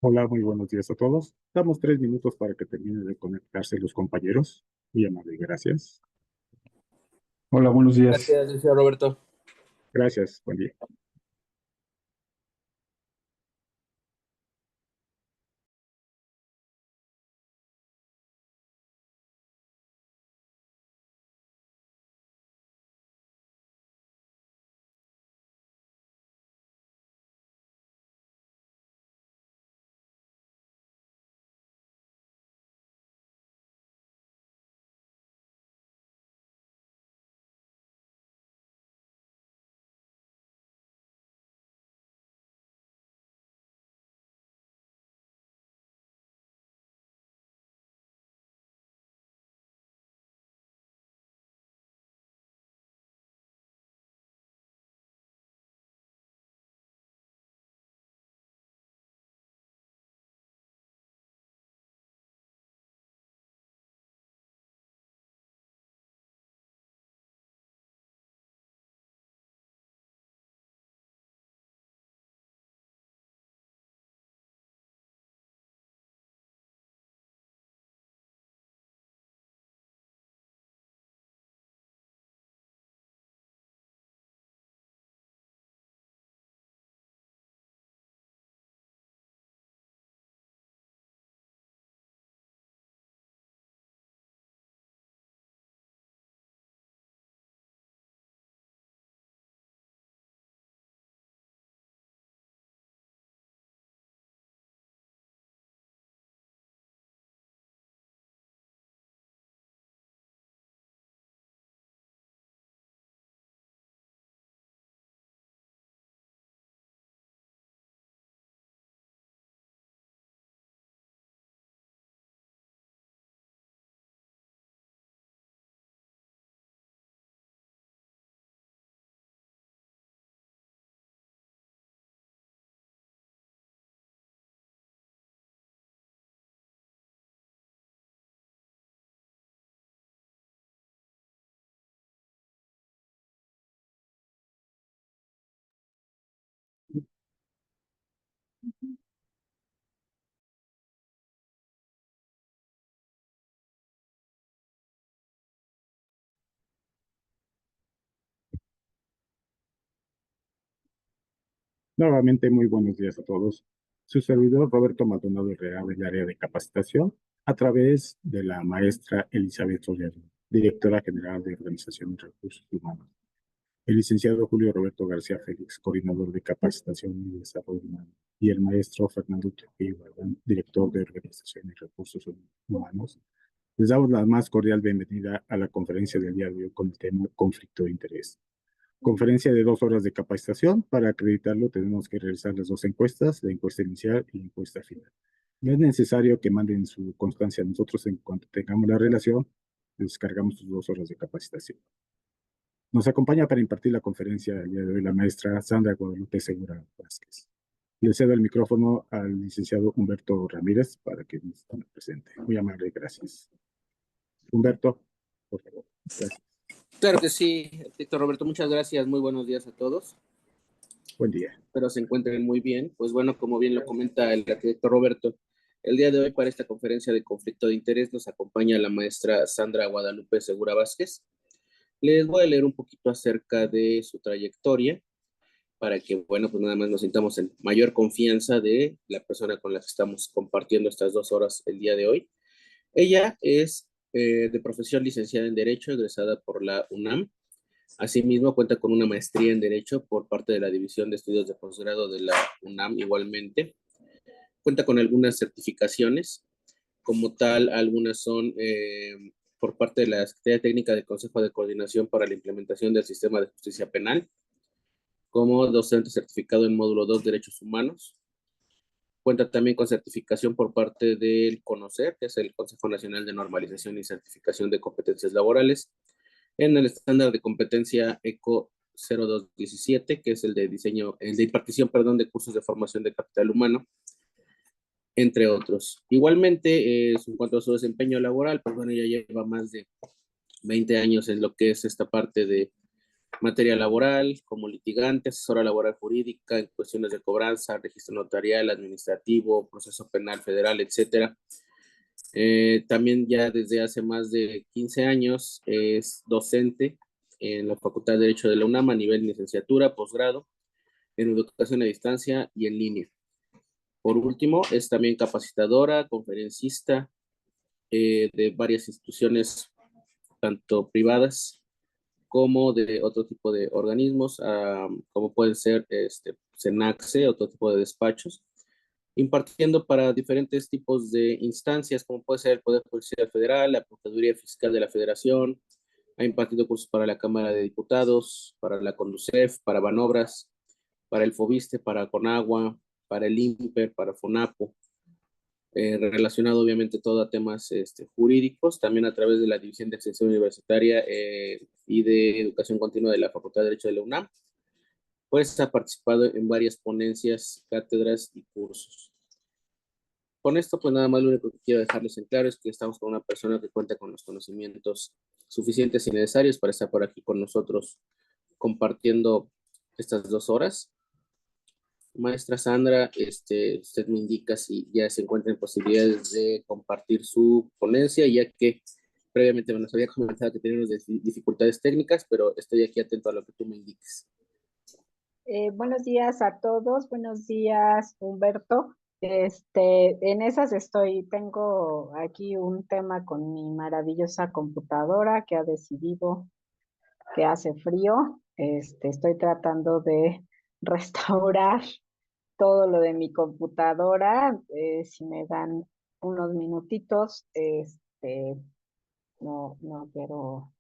Hola, muy buenos días a todos. Damos 3 minutos para que terminen de conectarse los compañeros. Muy amable, gracias. Hola, buenos días. Gracias, señor Roberto. Gracias, buen día. Nuevamente, muy buenos días a todos. Su servidor Roberto Maldonado Herrera del área de capacitación a través de la maestra Elizabeth Soler, directora general de Organización y Recursos Humanos. El licenciado Julio Roberto García Félix, coordinador de capacitación y desarrollo humano, y el maestro Fernando Trujillo Barragán, director de Organización y Recursos Humanos. Les damos la más cordial bienvenida a la conferencia del día de hoy con el tema conflicto de interés. Conferencia de 2 horas de capacitación. Para acreditarlo tenemos que realizar las dos encuestas, la encuesta inicial y la encuesta final. No es necesario que manden su constancia a nosotros. En cuanto tengamos la relación, descargamos sus 2 horas de capacitación. Nos acompaña para impartir la conferencia el día de hoy la maestra Sandra Guadalupe Segura Vázquez. Le cedo el micrófono al licenciado Humberto Ramírez para que nos presente. Muy amable, gracias. Humberto, por favor. Gracias. Claro que sí, Víctor Roberto, muchas gracias. Muy buenos días a todos. Buen día. Espero se encuentren muy bien. Pues bueno, como bien lo comenta el arquitecto Roberto, el día de hoy para esta conferencia de conflicto de interés nos acompaña la maestra Sandra Guadalupe Segura Vázquez. Les voy a leer un poquito acerca de su trayectoria para que, bueno, pues nada más nos sintamos en mayor confianza de la persona con la que estamos compartiendo estas 2 horas el día de hoy. Ella es de profesión licenciada en Derecho, egresada por la UNAM. Asimismo, cuenta con una maestría en Derecho por parte de la División de Estudios de Posgrado de la UNAM igualmente. Cuenta con algunas certificaciones, como tal, algunas son por parte de la Secretaría Técnica del Consejo de Coordinación para la Implementación del Sistema de Justicia Penal, como docente certificado en módulo 2 Derechos Humanos, Cuenta también con certificación por parte del CONOCER, que es el Consejo Nacional de Normalización y Certificación de Competencias Laborales, en el estándar de competencia ECO 0217, que es el de diseño, el de impartición, perdón, de cursos de formación de capital humano, entre otros. Igualmente, en cuanto a su desempeño laboral, pues bueno, ya lleva más de 20 años en lo que es esta parte de materia laboral, como litigante, asesora laboral jurídica en cuestiones de cobranza, registro notarial, administrativo, proceso penal federal, etcétera. También ya desde hace más de 15 años es docente en la Facultad de Derecho de la UNAM a nivel licenciatura, posgrado, en educación a distancia y en línea. Por último, es también capacitadora, conferencista de varias instituciones, tanto privadas como de otro tipo de organismos, como pueden ser SENACSE, otro tipo de despachos, impartiendo para diferentes tipos de instancias, como puede ser el Poder Judicial Federal, la Procuraduría Fiscal de la Federación, ha impartido cursos para la Cámara de Diputados, para la CONDUCEF, para Banobras, para el FOBISTE, para CONAGUA, para el INPER, para FONAPO, relacionado obviamente todo a temas jurídicos, también a través de la División de Extensión Universitaria y de Educación Continua de la Facultad de Derecho de la UNAM, pues ha participado en varias ponencias, cátedras y cursos. Con esto, pues nada más lo único que quiero dejarles en claro es que estamos con una persona que cuenta con los conocimientos suficientes y necesarios para estar por aquí con nosotros compartiendo estas 2 horas. Maestra Sandra, usted me indica si ya se encuentran posibilidades de compartir su ponencia, ya que previamente nos había comentado que tenemos dificultades técnicas, pero estoy aquí atento a lo que tú me indiques. Buenos días a todos, buenos días Humberto. En esas estoy, tengo aquí un tema con mi maravillosa computadora que ha decidido que hace frío. Estoy tratando de restaurar todo lo de mi computadora. Si me dan unos minutitos, no quiero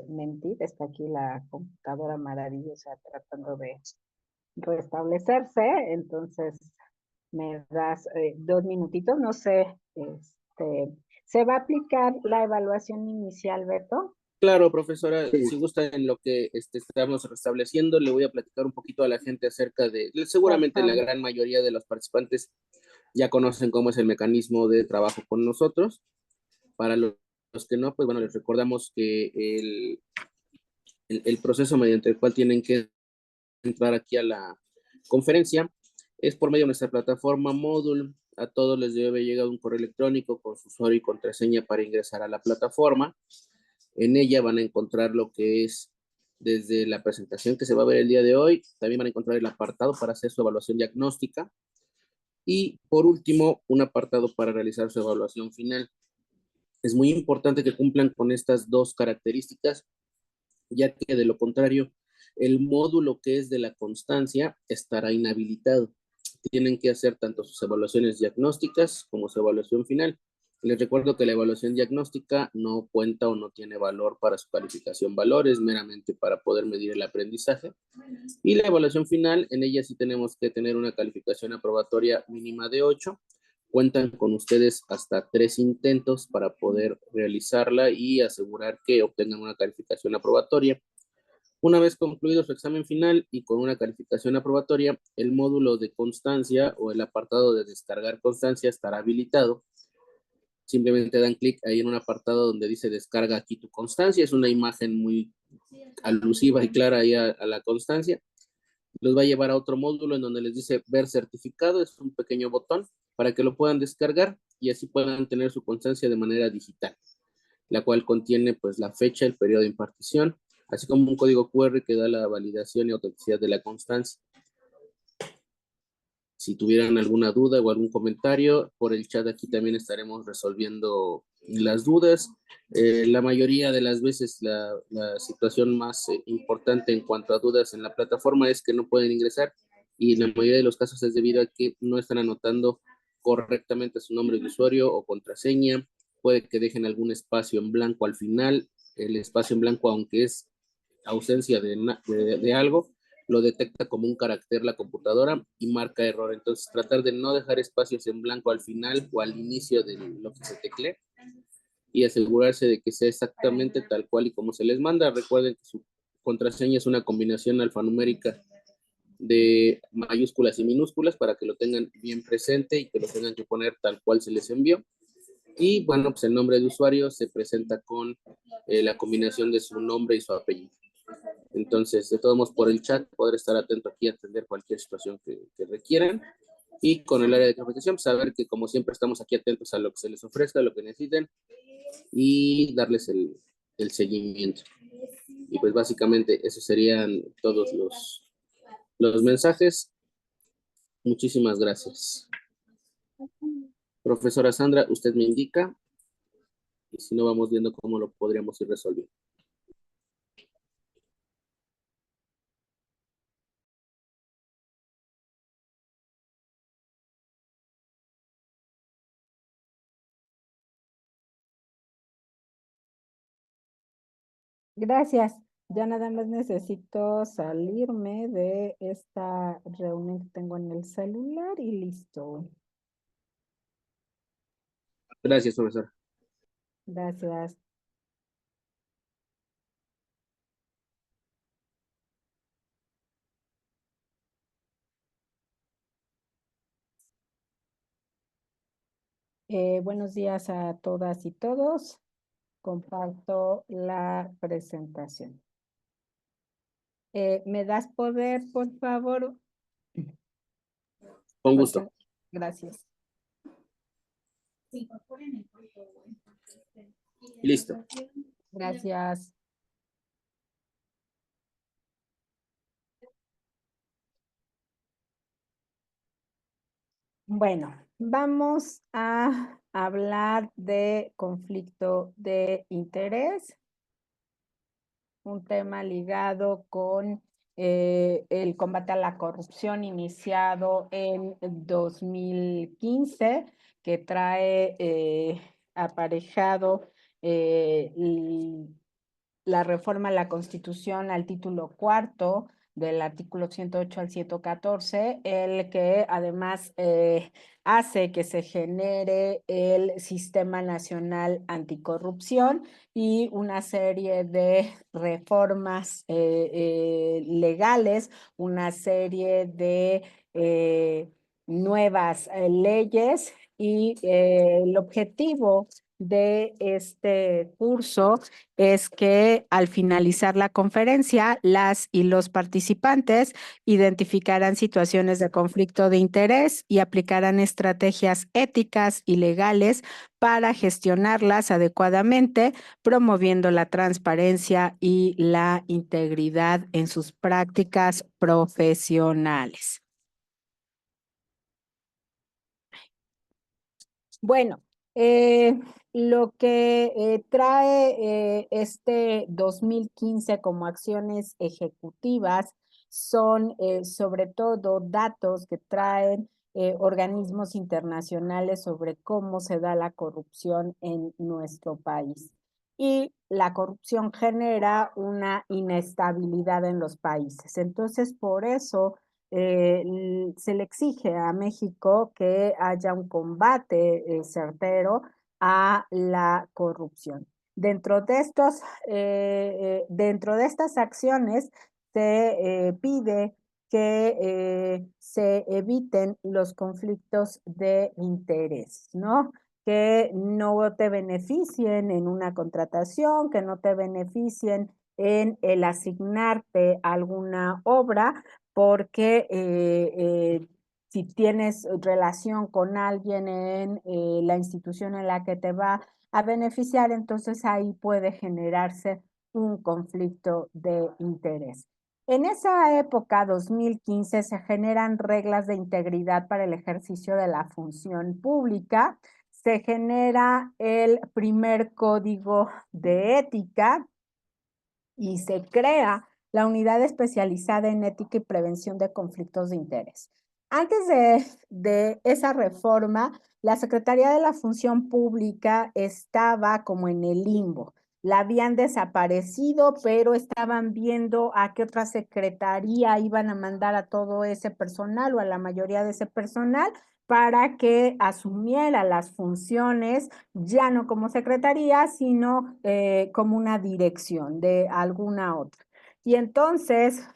mentir, está aquí la computadora maravillosa tratando de restablecerse, entonces me das 2 minutitos, no sé, ¿se va a aplicar la evaluación inicial, Beto? Claro, profesora, Sí. si gusta en lo que estamos restableciendo, le voy a platicar un poquito a la gente acerca de, seguramente la gran mayoría de los participantes ya conocen cómo es el mecanismo de trabajo con nosotros. Para los que no, pues bueno, les recordamos que el proceso mediante el cual tienen que entrar aquí a la conferencia es por medio de nuestra plataforma Moodle. A todos les debe llegar un correo electrónico con su usuario y contraseña para ingresar a la plataforma. En ella van a encontrar lo que es desde la presentación que se va a ver el día de hoy. También van a encontrar el apartado para hacer su evaluación diagnóstica. Y por último, un apartado para realizar su evaluación final. Es muy importante que cumplan con estas 2 características, ya que de lo contrario, el módulo que es de la constancia estará inhabilitado. Tienen que hacer tanto sus evaluaciones diagnósticas como su evaluación final. Les recuerdo que la evaluación diagnóstica no cuenta o no tiene valor para su calificación valores, meramente para poder medir el aprendizaje. Y la evaluación final, en ella sí tenemos que tener una calificación aprobatoria mínima de 8. Cuentan con ustedes hasta 3 intentos para poder realizarla y asegurar que obtengan una calificación aprobatoria. Una vez concluido su examen final y con una calificación aprobatoria, el módulo de constancia o el apartado de descargar constancia estará habilitado. Simplemente dan clic ahí en un apartado donde dice descarga aquí tu constancia. Es una imagen muy alusiva y clara ahí a la constancia. Los va a llevar a otro módulo en donde les dice ver certificado. Es un pequeño botón para que lo puedan descargar y así puedan tener su constancia de manera digital, la cual contiene pues la fecha, el periodo de impartición, así como un código QR que da la validación y autenticidad de la constancia. Si tuvieran alguna duda o algún comentario, por el chat aquí también estaremos resolviendo las dudas. La mayoría de las veces la situación más importante en cuanto a dudas en la plataforma es que no pueden ingresar y en la mayoría de los casos es debido a que no están anotando correctamente su nombre de usuario o contraseña. Puede que dejen algún espacio en blanco al final. El espacio en blanco, aunque es ausencia de algo, lo detecta como un carácter la computadora y marca error. Entonces, tratar de no dejar espacios en blanco al final o al inicio de lo que se teclee y asegurarse de que sea exactamente tal cual y como se les manda. Recuerden que su contraseña es una combinación alfanumérica de mayúsculas y minúsculas para que lo tengan bien presente y que lo tengan que poner tal cual se les envió. Y bueno, pues el nombre de usuario se presenta con la combinación de su nombre y su apellido. Entonces, de todos modos, por el chat, poder estar atento aquí a atender cualquier situación que requieran. Y con el área de capacitación, saber que como siempre estamos aquí atentos a lo que se les ofrezca, a lo que necesiten y darles el seguimiento. Y pues básicamente esos serían todos los mensajes. Muchísimas gracias. Profesora Sandra, usted me indica y si no vamos viendo cómo lo podríamos ir resolviendo. Gracias. Ya nada más necesito salirme de esta reunión que tengo en el celular y listo. Gracias, profesora. Gracias. Buenos días a todas y todos. Comparto la presentación. ¿Me das poder, por favor? Con gusto. Gracias. Listo. Gracias. Bueno, vamos a hablar de conflicto de interés, un tema ligado con el combate a la corrupción iniciado en 2015, que trae aparejado la reforma a la Constitución al título cuarto del artículo 108 al 114, el que además hace que se genere el Sistema Nacional Anticorrupción y una serie de reformas legales, una serie de nuevas leyes y el objetivo de este curso es que al finalizar la conferencia, las y los participantes identificarán situaciones de conflicto de interés y aplicarán estrategias éticas y legales para gestionarlas adecuadamente, promoviendo la transparencia y la integridad en sus prácticas profesionales. Bueno, lo que trae este 2015 como acciones ejecutivas son sobre todo datos que traen organismos internacionales sobre cómo se da la corrupción en nuestro país. Y la corrupción genera una inestabilidad en los países. Entonces, por eso se le exige a México que haya un combate certero a la corrupción. Dentro de estas acciones se pide que se eviten los conflictos de interés, ¿no? Que no te beneficien en una contratación, que no te beneficien en el asignarte alguna obra, porque si tienes relación con alguien en la institución en la que te va a beneficiar, entonces ahí puede generarse un conflicto de interés. En esa época, 2015, se generan reglas de integridad para el ejercicio de la función pública, se genera el primer código de ética y se crea la unidad especializada en ética y prevención de conflictos de interés. Antes de esa reforma, la Secretaría de la Función Pública estaba como en el limbo. la habían desaparecido, pero estaban viendo a qué otra secretaría iban a mandar a todo ese personal o a la mayoría de ese personal para que asumiera las funciones, ya no como secretaría, sino como una dirección de alguna otra. Y entonces,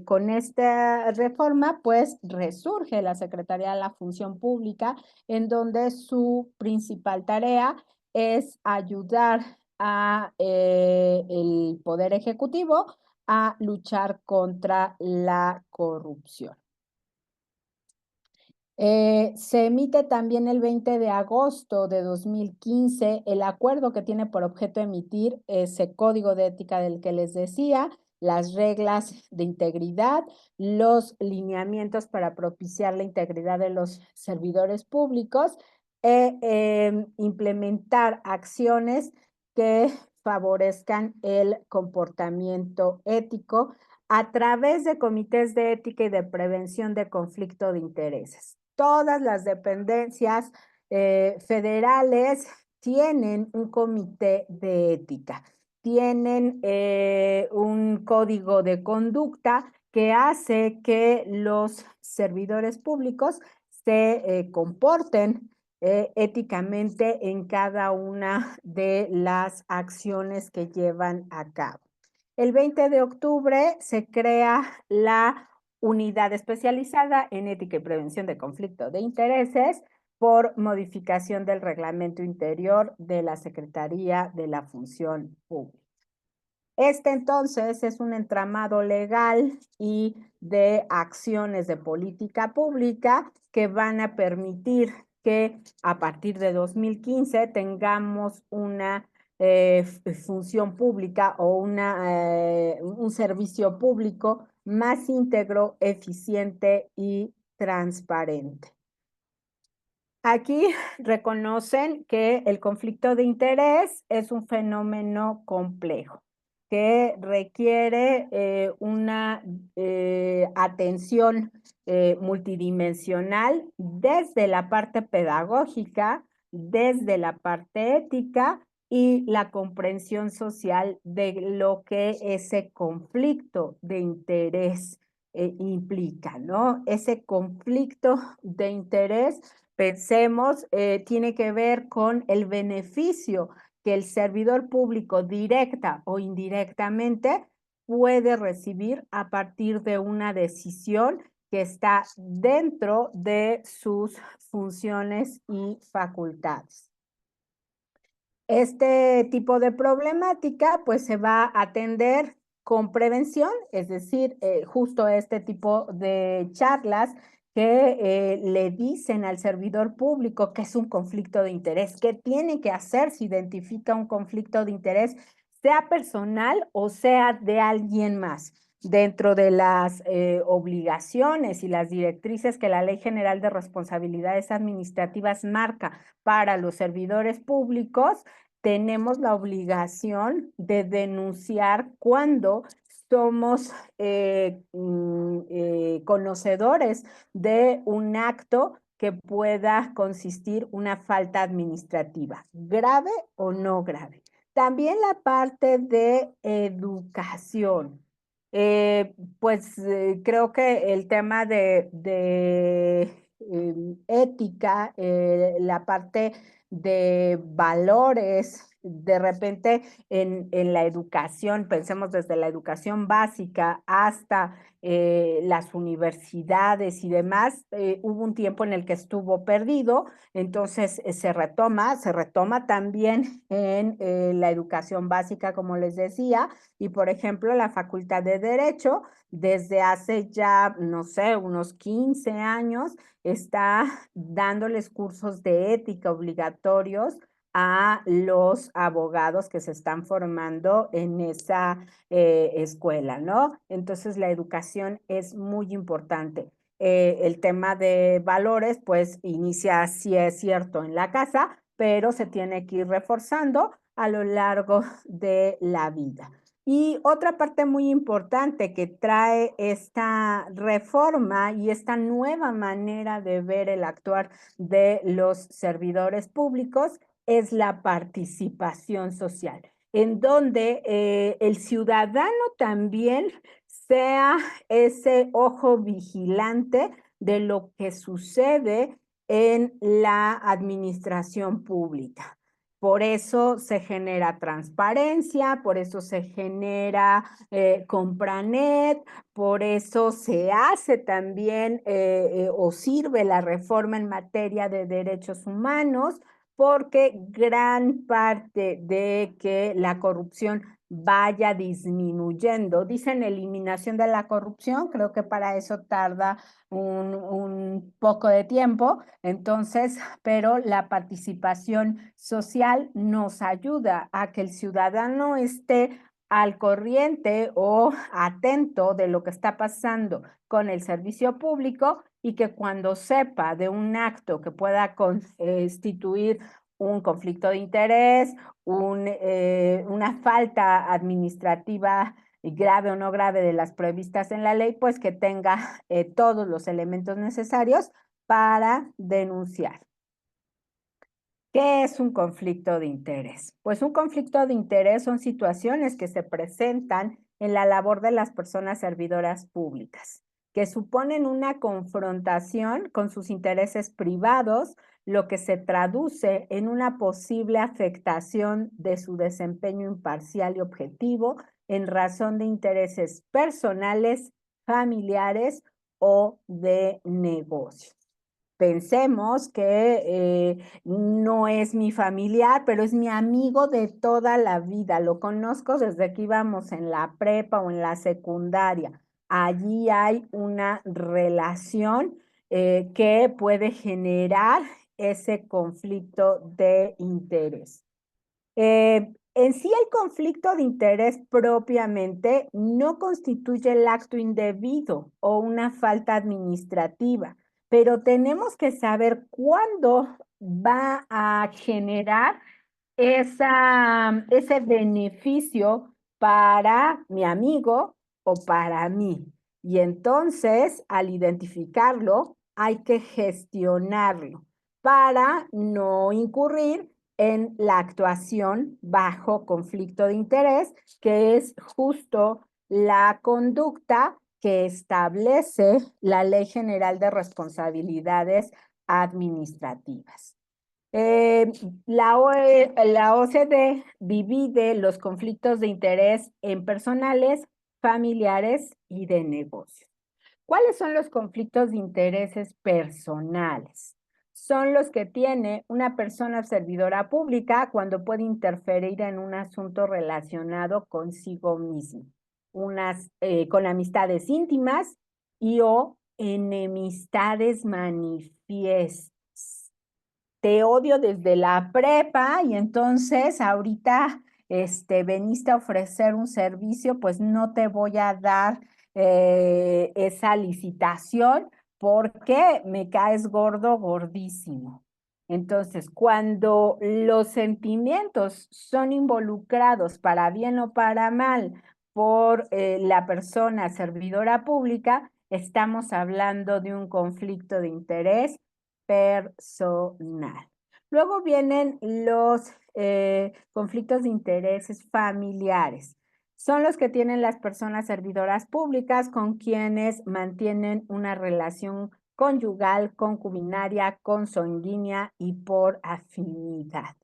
con esta reforma, pues resurge la Secretaría de la Función Pública, en donde su principal tarea es ayudar a el Poder Ejecutivo a luchar contra la corrupción. Se emite también el 20 de agosto de 2015 el acuerdo que tiene por objeto emitir ese código de ética del que les decía, las reglas de integridad, los lineamientos para propiciar la integridad de los servidores públicos e implementar acciones que favorezcan el comportamiento ético a través de comités de ética y de prevención de conflicto de intereses. Todas las dependencias federales tienen un comité de ética, tienen un código de conducta que hace que los servidores públicos se comporten éticamente en cada una de las acciones que llevan a cabo. El 20 de octubre se crea la Unidad Especializada en Ética y Prevención de Conflicto de Intereses por modificación del reglamento interior de la Secretaría de la Función Pública. Este entonces es un entramado legal y de acciones de política pública que van a permitir que a partir de 2015 tengamos una función pública o un servicio público más íntegro, eficiente y transparente. Aquí reconocen que el conflicto de interés es un fenómeno complejo que requiere una atención multidimensional desde la parte pedagógica, desde la parte ética y la comprensión social de lo que ese conflicto de interés implica, ¿no? Ese conflicto de interés, pensemos, tiene que ver con el beneficio que el servidor público directa o indirectamente puede recibir a partir de una decisión que está dentro de sus funciones y facultades. Este tipo de problemática pues se va a atender con prevención, es decir, justo este tipo de charlas que le dicen al servidor público que es un conflicto de interés, qué tiene que hacer si identifica un conflicto de interés, sea personal o sea de alguien más, dentro de las obligaciones y las directrices que la Ley General de Responsabilidades Administrativas marca para los servidores públicos. Tenemos la obligación de denunciar cuando somos conocedores de un acto que pueda consistir una falta administrativa, grave o no grave. También la parte de educación. Creo que el tema de ética, la parte de valores, de repente en la educación, pensemos desde la educación básica hasta las universidades y demás, hubo un tiempo en el que estuvo perdido, entonces se retoma también en la educación básica, como les decía, y por ejemplo la Facultad de Derecho, desde hace ya, no sé, unos 15 años, está dándoles cursos de ética obligatorios a los abogados que se están formando en esa escuela, ¿no? Entonces la educación es muy importante. El tema de valores, pues inicia, sí es cierto, en la casa, pero se tiene que ir reforzando a lo largo de la vida. Y otra parte muy importante que trae esta reforma y esta nueva manera de ver el actuar de los servidores públicos es la participación social. en donde el ciudadano también sea ese ojo vigilante de lo que sucede en la administración pública. Por eso se genera transparencia, por eso se genera Compranet, por eso se hace también o sirve la reforma en materia de derechos humanos, porque gran parte de que la corrupción vaya disminuyendo. Dicen eliminación de la corrupción, creo que para eso tarda un poco de tiempo, entonces, pero la participación social nos ayuda a que el ciudadano esté al corriente o atento de lo que está pasando con el servicio público y que cuando sepa de un acto que pueda constituir un conflicto de interés, una falta administrativa grave o no grave de las previstas en la ley, pues que tenga todos los elementos necesarios para denunciar. ¿Qué es un conflicto de interés? Pues un conflicto de interés son situaciones que se presentan en la labor de las personas servidoras públicas, que suponen una confrontación con sus intereses privados, lo que se traduce en una posible afectación de su desempeño imparcial y objetivo en razón de intereses personales, familiares o de negocios. Pensemos que no es mi familiar, pero es mi amigo de toda la vida. Lo conozco desde que íbamos en la prepa o en la secundaria. Allí hay una relación que puede generar ese conflicto de interés. En sí el conflicto de interés propiamente no constituye el acto indebido o una falta administrativa, pero tenemos que saber cuándo va a generar ese beneficio para mi amigo o para mí. Y entonces, al identificarlo, hay que gestionarlo para no incurrir en la actuación bajo conflicto de interés, que es justo la conducta que establece la Ley General de Responsabilidades Administrativas. La OCDE divide los conflictos de interés en personales, familiares y de negocios. ¿Cuáles son los conflictos de intereses personales? Son los que tiene una persona servidora pública cuando puede interferir en un asunto relacionado consigo mismo, con amistades íntimas y o enemistades manifiestas. Te odio desde la prepa y entonces ahorita veniste a ofrecer un servicio, pues no te voy a dar esa licitación porque me caes gordo, gordísimo. Entonces, cuando los sentimientos son involucrados para bien o para mal por la persona servidora pública, estamos hablando de un conflicto de interés personal. Luego vienen los conflictos de intereses familiares. Son los que tienen las personas servidoras públicas con quienes mantienen una relación conyugal, concubinaria, consanguínea y por afinidad.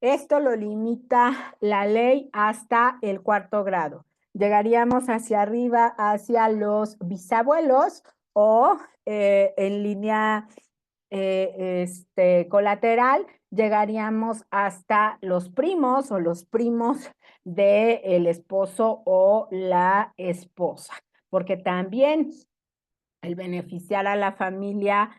Esto lo limita la ley hasta el 4º grado. Llegaríamos hacia arriba, hacia los bisabuelos o en línea colateral, llegaríamos hasta los primos o los primos del esposo o la esposa, porque también el beneficiar a la familia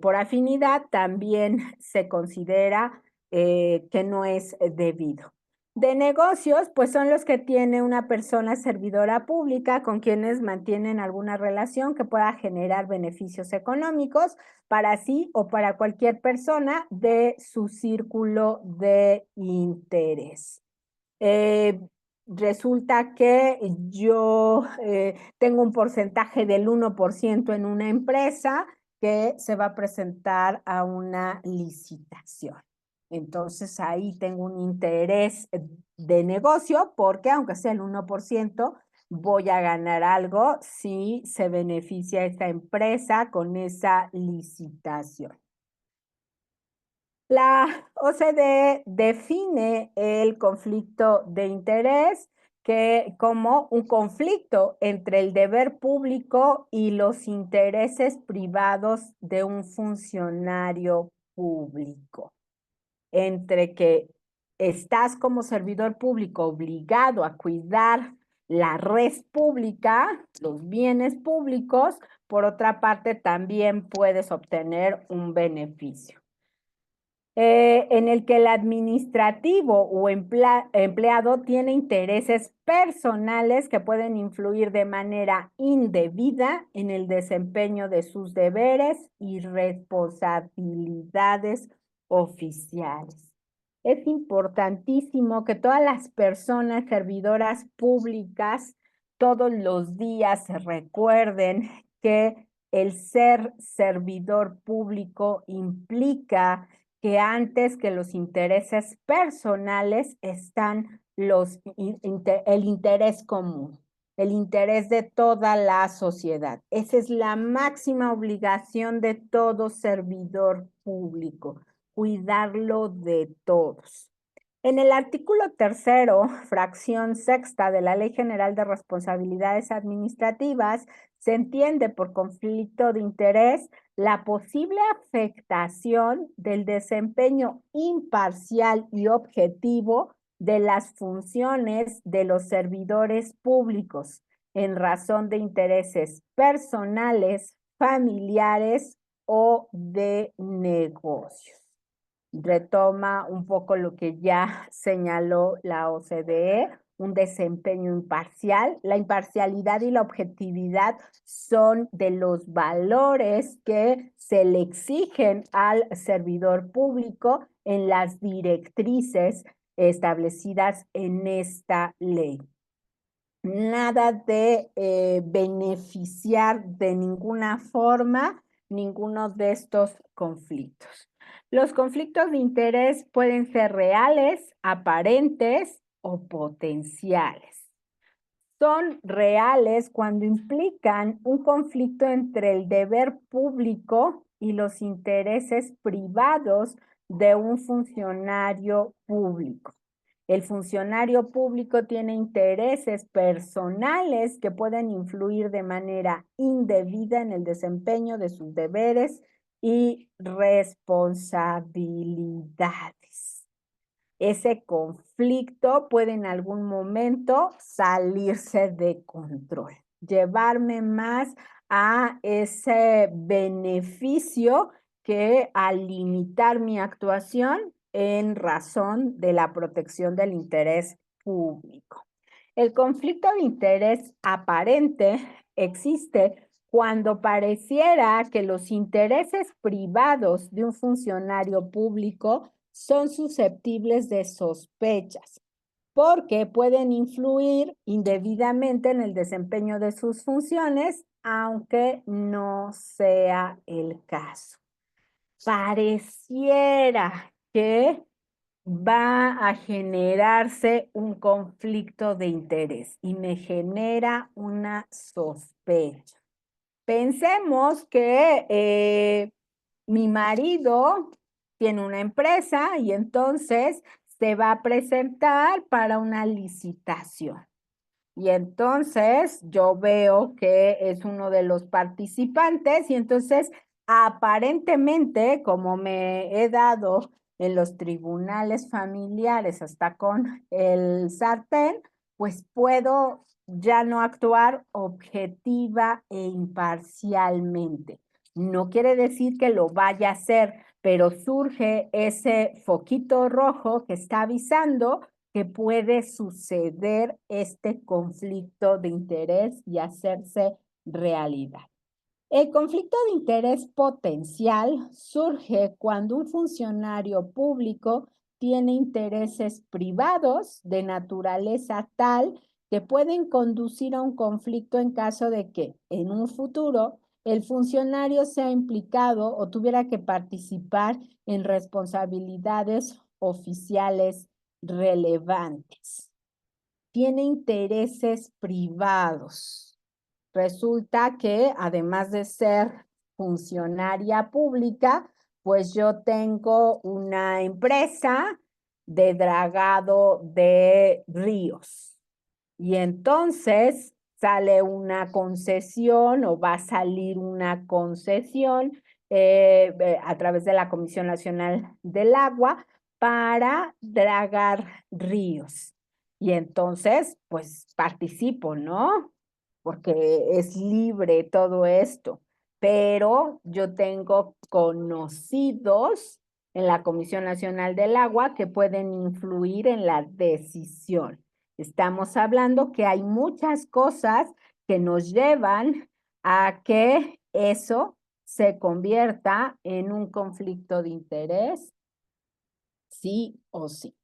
por afinidad también se considera que no es debido. De negocios, pues son los que tiene una persona servidora pública con quienes mantienen alguna relación que pueda generar beneficios económicos para sí o para cualquier persona de su círculo de interés. Resulta que yo tengo un porcentaje del 1% en una empresa que se va a presentar a una licitación. Entonces ahí tengo un interés de negocio porque aunque sea el 1%, voy a ganar algo si se beneficia esta empresa con esa licitación. La OCDE define el conflicto de interés como un conflicto entre el deber público y los intereses privados de un funcionario público. Entre que estás como servidor público obligado a cuidar la red pública, los bienes públicos, por otra parte también puedes obtener un beneficio. En el que el administrativo o empleado tiene intereses personales que pueden influir de manera indebida en el desempeño de sus deberes y responsabilidades oficiales. Es importantísimo que todas las personas servidoras públicas todos los días se recuerden que el ser servidor público implica que antes que los intereses personales están el interés común, el interés de toda la sociedad. Esa es la máxima obligación de todo servidor público, cuidarlo de todos. En el artículo 3º, fracción 6ª de la Ley General de Responsabilidades Administrativas, se entiende por conflicto de interés la posible afectación del desempeño imparcial y objetivo de las funciones de los servidores públicos en razón de intereses personales, familiares o de negocios. Retoma un poco lo que ya señaló la OCDE, un desempeño imparcial. La imparcialidad y la objetividad son de los valores que se le exigen al servidor público en las directrices establecidas en esta ley. Nada de beneficiar de ninguna forma ninguno de estos conflictos. Los conflictos de interés pueden ser reales, aparentes o potenciales. Son reales cuando implican un conflicto entre el deber público y los intereses privados de un funcionario público. El funcionario público tiene intereses personales que pueden influir de manera indebida en el desempeño de sus deberes y responsabilidades. Ese conflicto puede en algún momento salirse de control, llevarme más a ese beneficio que al limitar mi actuación en razón de la protección del interés público. El conflicto de interés aparente existe cuando pareciera que los intereses privados de un funcionario público son susceptibles de sospechas, porque pueden influir indebidamente en el desempeño de sus funciones, aunque no sea el caso. Pareciera que va a generarse un conflicto de interés y me genera una sospecha. Pensemos que mi marido tiene una empresa y entonces se va a presentar para una licitación. Y entonces yo veo que es uno de los participantes y entonces aparentemente, como me he dado en los tribunales familiares hasta con el sartén, pues puedo ya no actuar objetiva e imparcialmente. No quiere decir que lo vaya a hacer, pero surge ese foquito rojo que está avisando que puede suceder este conflicto de interés y hacerse realidad. El conflicto de interés potencial surge cuando un funcionario público tiene intereses privados de naturaleza tal que pueden conducir a un conflicto en caso de que en un futuro el funcionario sea implicado o tuviera que participar en responsabilidades oficiales relevantes. Tiene intereses privados. Resulta que además de ser funcionaria pública, pues yo tengo una empresa de dragado de ríos. Y entonces sale una concesión o va a salir una concesión a través de la Comisión Nacional del Agua para dragar ríos. Y entonces, pues participo, ¿no? Porque es libre todo esto. Pero yo tengo conocidos en la Comisión Nacional del Agua que pueden influir en la decisión. Estamos hablando que hay muchas cosas que nos llevan a que eso se convierta en un conflicto de interés, sí o sí.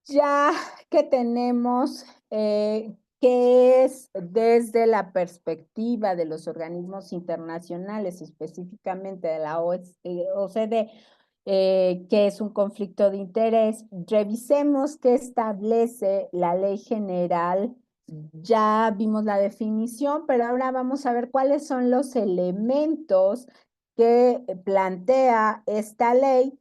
Ya que tenemos qué es desde la perspectiva de los organismos internacionales, específicamente de la OCDE, qué es un conflicto de interés, revisemos qué establece la Ley General. Ya vimos la definición, pero ahora vamos a ver cuáles son los elementos que plantea esta ley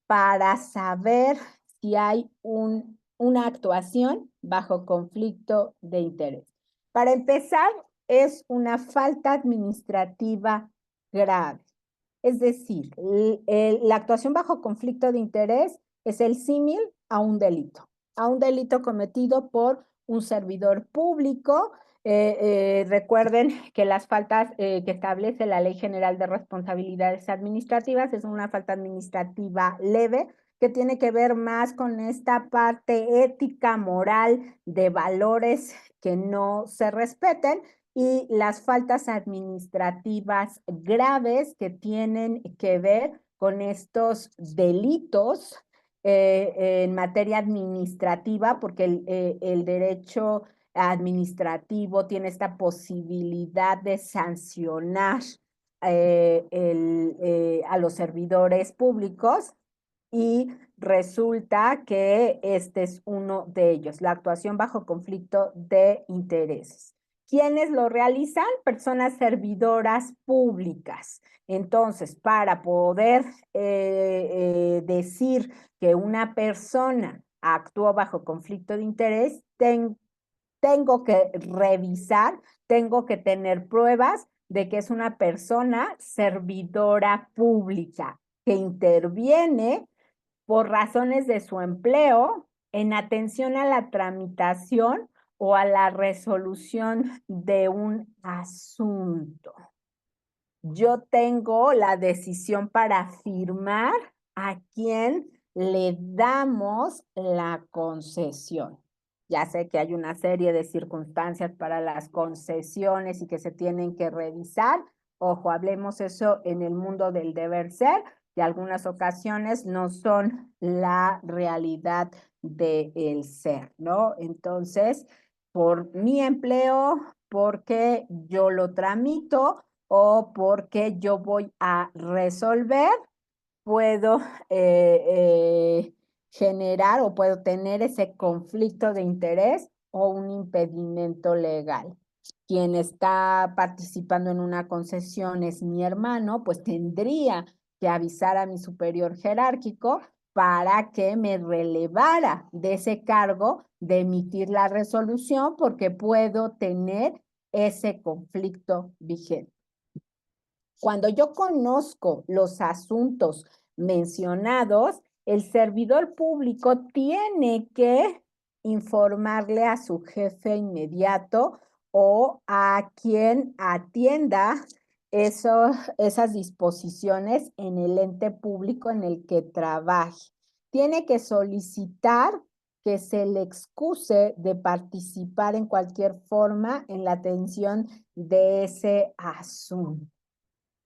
para saber si hay una actuación bajo conflicto de interés. Para empezar, es una falta administrativa grave. Es decir, la actuación bajo conflicto de interés es el símil a un delito cometido por un servidor público. Recuerden que las faltas que establece la Ley General de Responsabilidades Administrativas es una falta administrativa leve que tiene que ver más con esta parte ética, moral, de valores que no se respeten, y las faltas administrativas graves que tienen que ver con estos delitos en materia administrativa, porque el derecho administrativo tiene esta posibilidad de sancionar a los servidores públicos, y resulta que este es uno de ellos, la actuación bajo conflicto de intereses. ¿Quiénes lo realizan? Personas servidoras públicas. Entonces, para poder decir que una persona actuó bajo conflicto de interés, tengo que revisar, tengo que tener pruebas de que es una persona servidora pública que interviene por razones de su empleo en atención a la tramitación o a la resolución de un asunto. Yo tengo la decisión para firmar a quién le damos la concesión. Ya sé que hay una serie de circunstancias para las concesiones y que se tienen que revisar. Ojo, hablemos eso en el mundo del deber ser, y algunas ocasiones no son la realidad del ser, ¿no? Entonces, por mi empleo, porque yo lo tramito o porque yo voy a resolver, puedo generar o puedo tener ese conflicto de interés o un impedimento legal. Quien está participando en una concesión es mi hermano, pues tendría que avisar a mi superior jerárquico para que me relevara de ese cargo de emitir la resolución, porque puedo tener ese conflicto vigente. Cuando yo conozco los asuntos mencionados, el servidor público tiene que informarle a su jefe inmediato o a quien atienda esas disposiciones en el ente público en el que trabaje. Tiene que solicitar que se le excuse de participar en cualquier forma en la atención de ese asunto.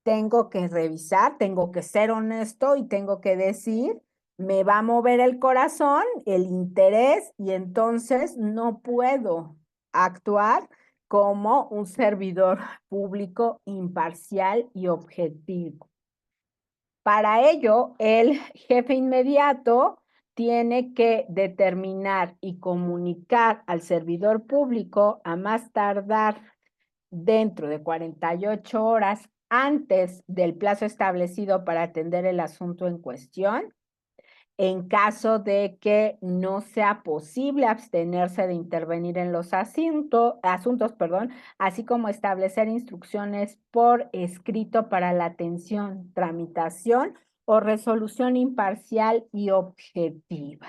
Tengo que revisar, tengo que ser honesto y tengo que decir, me va a mover el corazón, el interés, y entonces no puedo actuar como un servidor público imparcial y objetivo. Para ello, el jefe inmediato tiene que determinar y comunicar al servidor público a más tardar dentro de 48 horas antes del plazo establecido para atender el asunto en cuestión. En caso de que no sea posible abstenerse de intervenir en los asuntos, así como establecer instrucciones por escrito para la atención, tramitación o resolución imparcial y objetiva.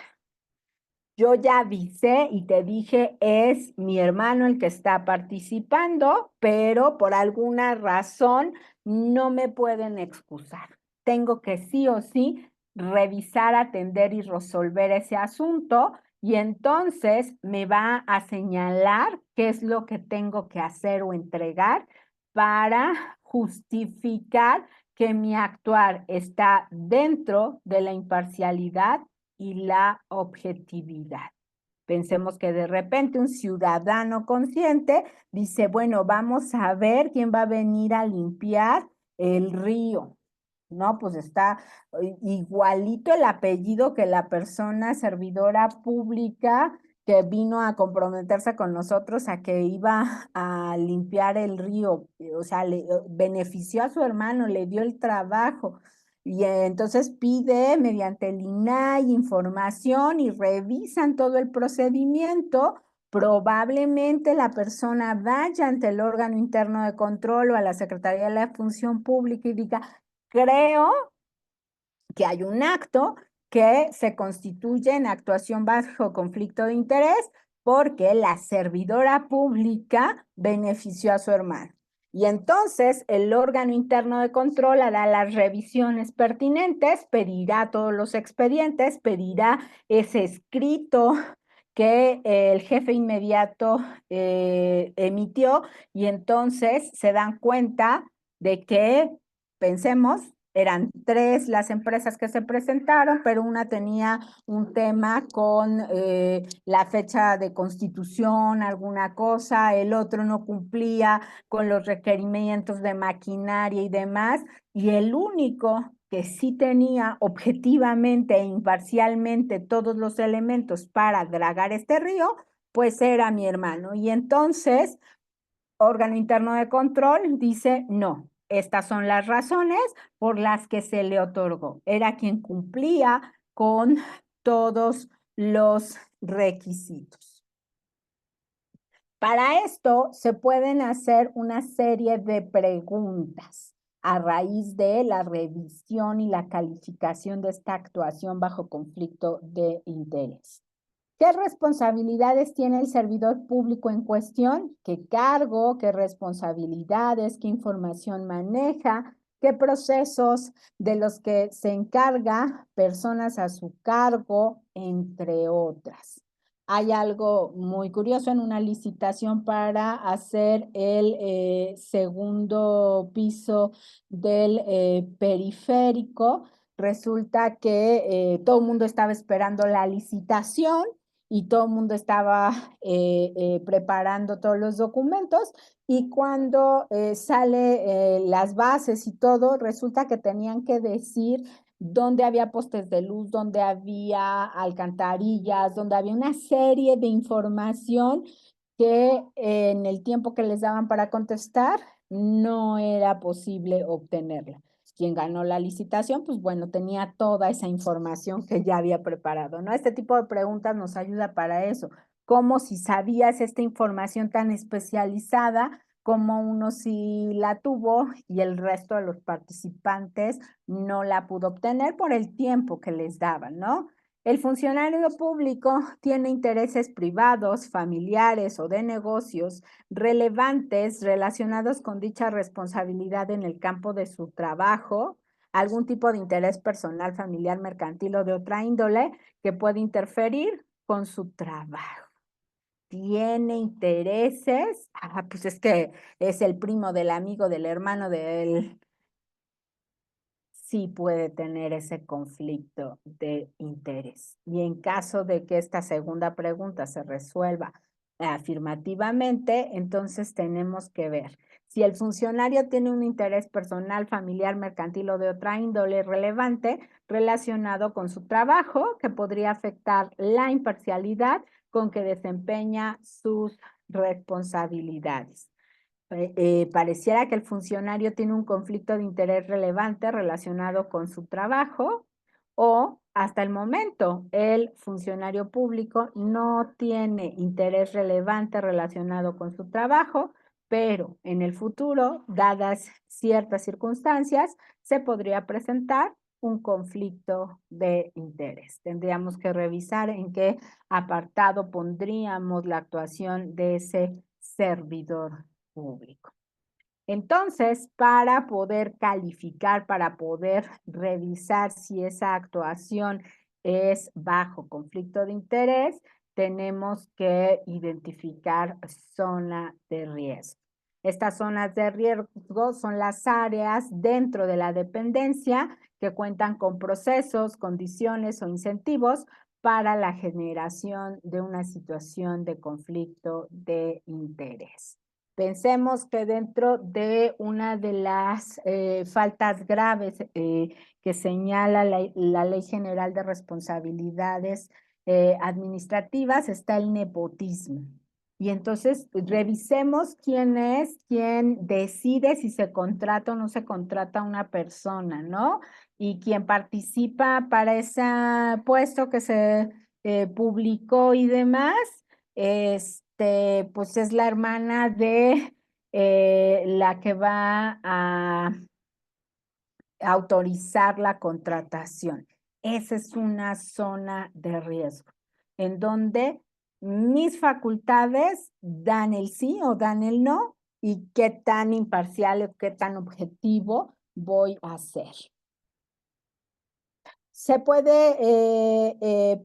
Yo ya avisé y te dije, es mi hermano el que está participando, pero por alguna razón no me pueden excusar. Tengo que sí o sí revisar, atender y resolver ese asunto, y entonces me va a señalar qué es lo que tengo que hacer o entregar para justificar que mi actuar está dentro de la imparcialidad y la objetividad. Pensemos que de repente un ciudadano consciente dice, bueno, vamos a ver quién va a venir a limpiar el río. No, pues está igualito el apellido que la persona servidora pública que vino a comprometerse con nosotros a que iba a limpiar el río. O sea, le benefició a su hermano, le dio el trabajo. Y entonces pide mediante el INAI información y revisan todo el procedimiento. Probablemente la persona vaya ante el órgano interno de control o a la Secretaría de la Función Pública y diga, creo que hay un acto que se constituye en actuación bajo conflicto de interés porque la servidora pública benefició a su hermano. Y entonces el órgano interno de control hará las revisiones pertinentes, pedirá todos los expedientes, pedirá ese escrito que el jefe inmediato emitió, y entonces se dan cuenta de que, pensemos, eran 3 las empresas que se presentaron, pero una tenía un tema con la fecha de constitución, alguna cosa, el otro no cumplía con los requerimientos de maquinaria y demás, y el único que sí tenía objetivamente e imparcialmente todos los elementos para dragar este río, pues era mi hermano. Y entonces, órgano interno de control dice, no, estas son las razones por las que se le otorgó. Era quien cumplía con todos los requisitos. Para esto se pueden hacer una serie de preguntas a raíz de la revisión y la calificación de esta actuación bajo conflicto de interés. ¿Qué responsabilidades tiene el servidor público en cuestión? ¿Qué cargo? ¿Qué responsabilidades? ¿Qué información maneja? ¿Qué procesos de los que se encarga? Personas a su cargo, entre otras. Hay algo muy curioso en una licitación para hacer el segundo piso del periférico. Resulta que todo el mundo estaba esperando la licitación y todo el mundo estaba preparando todos los documentos, y cuando sale las bases y todo, resulta que tenían que decir dónde había postes de luz, dónde había alcantarillas, dónde había una serie de información que en el tiempo que les daban para contestar no era posible obtenerla. Quien ganó la licitación, pues bueno, tenía toda esa información que ya había preparado, ¿no? Este tipo de preguntas nos ayuda para eso, como si sabías esta información tan especializada, como uno sí la tuvo y el resto de los participantes no la pudo obtener por el tiempo que les daban, ¿no? El funcionario público tiene intereses privados, familiares o de negocios relevantes relacionados con dicha responsabilidad en el campo de su trabajo, algún tipo de interés personal, familiar, mercantil o de otra índole que puede interferir con su trabajo. Tiene intereses, pues es que es el primo del amigo del hermano del... Sí puede tener ese conflicto de interés. Y en caso de que esta segunda pregunta se resuelva afirmativamente, entonces tenemos que ver Si el funcionario tiene un interés personal, familiar, mercantil o de otra índole relevante relacionado con su trabajo, que podría afectar la imparcialidad con que desempeña sus responsabilidades. Pareciera que el funcionario tiene un conflicto de interés relevante relacionado con su trabajo, o hasta el momento el funcionario público no tiene interés relevante relacionado con su trabajo, pero en el futuro, dadas ciertas circunstancias, se podría presentar un conflicto de interés. Tendríamos que revisar en qué apartado pondríamos la actuación de ese servidor público. Entonces, para poder calificar, para poder revisar si esa actuación es bajo conflicto de interés, tenemos que identificar zona de riesgo. Estas zonas de riesgo son las áreas dentro de la dependencia que cuentan con procesos, condiciones o incentivos para la generación de una situación de conflicto de interés. Pensemos que dentro de una de las faltas graves que señala la Ley General de Responsabilidades Administrativas está el nepotismo. Y entonces revisemos quién es quien decide si se contrata o no se contrata a una persona, ¿no? Y quien participa para ese puesto que se publicó y demás, pues es la hermana de la que va a autorizar la contratación. Esa es una zona de riesgo, en donde mis facultades dan el sí o dan el no, y qué tan imparcial o qué tan objetivo voy a ser. Se puede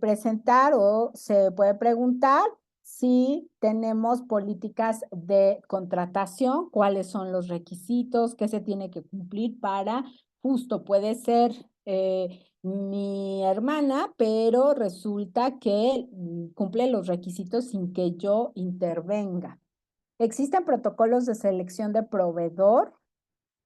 presentar o se puede preguntar si tenemos políticas de contratación, cuáles son los requisitos, qué se tiene que cumplir para, justo puede ser mi hermana, pero resulta que cumple los requisitos sin que yo intervenga. Existen protocolos de selección de proveedor.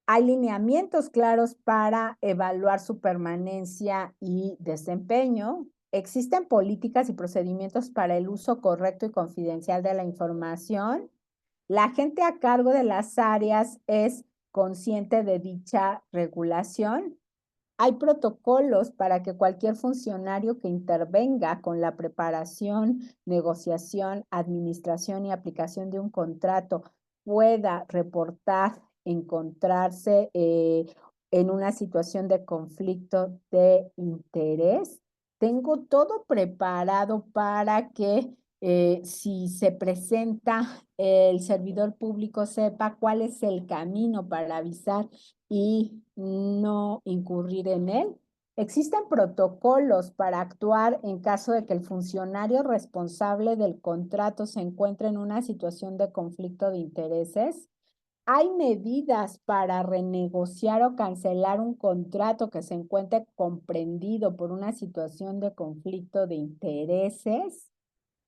Hay lineamientos claros para evaluar su permanencia y desempeño. Existen políticas y procedimientos para el uso correcto y confidencial de la información. La gente a cargo de las áreas es consciente de dicha regulación. Hay protocolos para que cualquier funcionario que intervenga con la preparación, negociación, administración y aplicación de un contrato pueda reportar encontrarse en una situación de conflicto de interés. Tengo todo preparado para que si se presenta el servidor público sepa cuál es el camino para avisar y no incurrir en él. Existen protocolos para actuar en caso de que el funcionario responsable del contrato se encuentre en una situación de conflicto de intereses. Hay medidas para renegociar o cancelar un contrato que se encuentre comprendido por una situación de conflicto de intereses.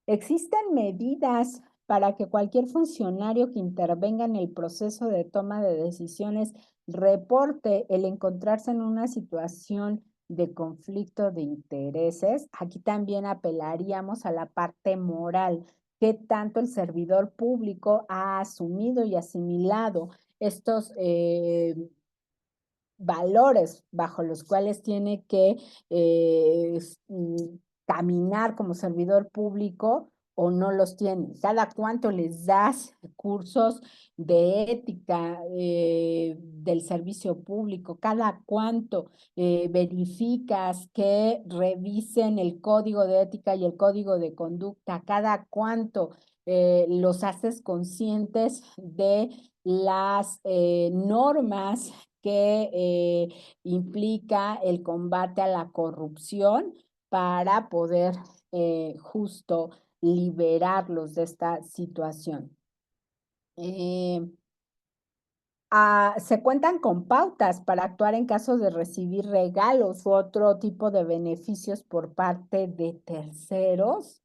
Existen medidas para que cualquier funcionario que intervenga en el proceso de toma de decisiones reporte el encontrarse en una situación de conflicto de intereses. Aquí también apelaríamos a la parte moral. ¿Qué tanto el servidor público ha asumido y asimilado estos valores bajo los cuales tiene que caminar como servidor público, o no los tiene? ¿Cada cuánto les das cursos de ética del servicio público? ¿Cada cuánto verificas que revisen el código de ética y el código de conducta? ¿Cada cuánto los haces conscientes de las normas que implica el combate a la corrupción para poder justo liberarlos de esta situación? Se cuentan con pautas para actuar en caso de recibir regalos u otro tipo de beneficios por parte de terceros.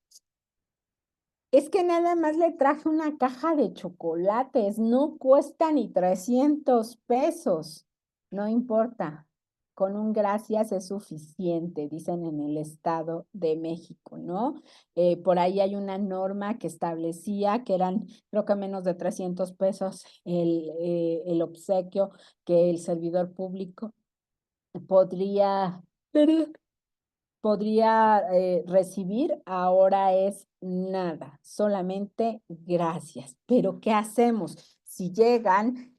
Es que nada más le traje una caja de chocolates, no cuesta ni 300 pesos. No importa, con un gracias es suficiente, dicen en el Estado de México, ¿no? Por ahí hay una norma que establecía que eran, creo que menos de 300 pesos el obsequio que el servidor público podría recibir, ahora es nada, solamente gracias. Pero ¿qué hacemos? Si llegan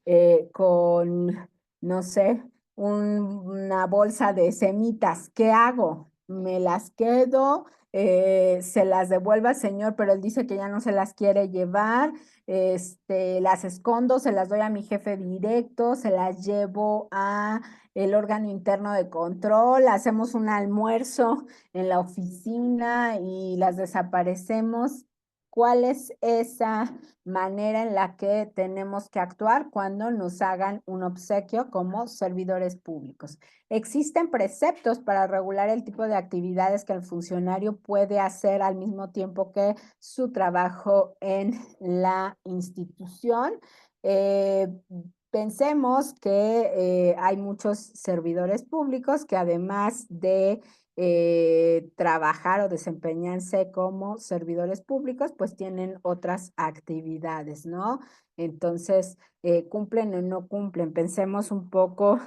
con, no sé, una bolsa de semitas, ¿qué hago? ¿Me las quedo? ¿Se las devuelvo al señor, pero él dice que ya no se las quiere llevar? Las escondo, se las doy a mi jefe directo, se las llevo a el órgano interno de control, hacemos un almuerzo en la oficina y las desaparecemos. ¿Cuál es esa manera en la que tenemos que actuar cuando nos hagan un obsequio como servidores públicos? Existen preceptos para regular el tipo de actividades que el funcionario puede hacer al mismo tiempo que su trabajo en la institución. Pensemos que hay muchos servidores públicos que además de trabajar o desempeñarse como servidores públicos, pues tienen otras actividades, ¿no? Entonces, ¿cumplen o no cumplen? Pensemos un poco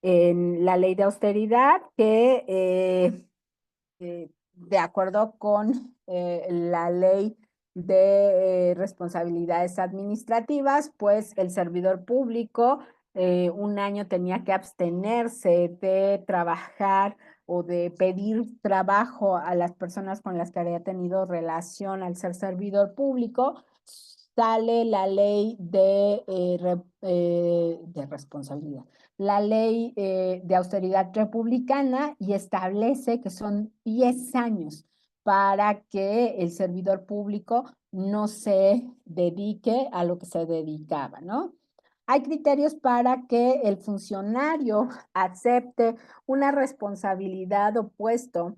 en la ley de austeridad que de acuerdo con la ley de responsabilidades administrativas, pues el servidor público un año tenía que abstenerse de trabajar o de pedir trabajo a las personas con las que había tenido relación al ser servidor público. Sale la ley de responsabilidad, la ley de austeridad republicana, y establece que son 10 años para que el servidor público no se dedique a lo que se dedicaba, ¿no? Hay criterios para que el funcionario acepte una responsabilidad o puesto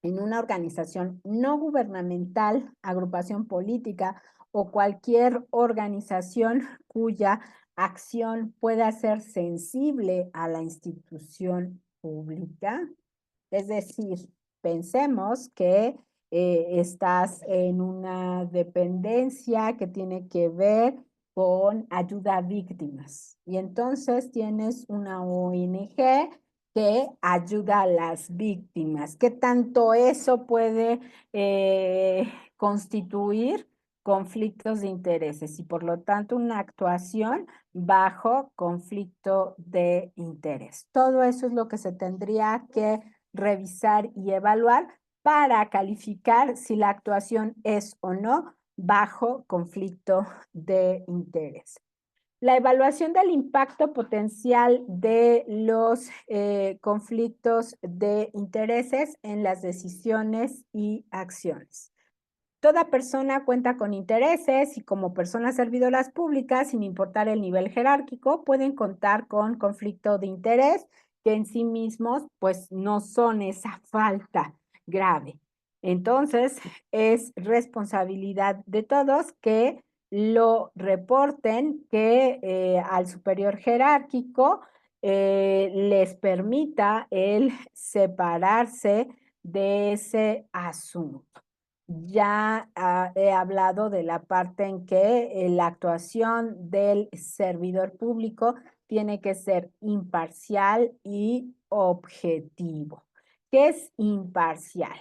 en una organización no gubernamental, agrupación política o cualquier organización cuya acción pueda ser sensible a la institución pública. Es decir, pensemos que estás en una dependencia que tiene que ver con ayuda a víctimas y entonces tienes una ONG que ayuda a las víctimas. ¿Qué tanto eso puede constituir conflictos de intereses y por lo tanto una actuación bajo conflicto de interés? Todo eso es lo que se tendría que revisar y evaluar para calificar si la actuación es o no bajo conflicto de interés. La evaluación del impacto potencial de los conflictos de intereses en las decisiones y acciones. Toda persona cuenta con intereses y como personas servidoras públicas, sin importar el nivel jerárquico, pueden contar con conflicto de interés que en sí mismos pues no son esa falta grave. Entonces, es responsabilidad de todos que lo reporten, que al superior jerárquico les permita el separarse de ese asunto. Ya he hablado de la parte en que la actuación del servidor público tiene que ser imparcial y objetivo. ¿Qué es imparcial?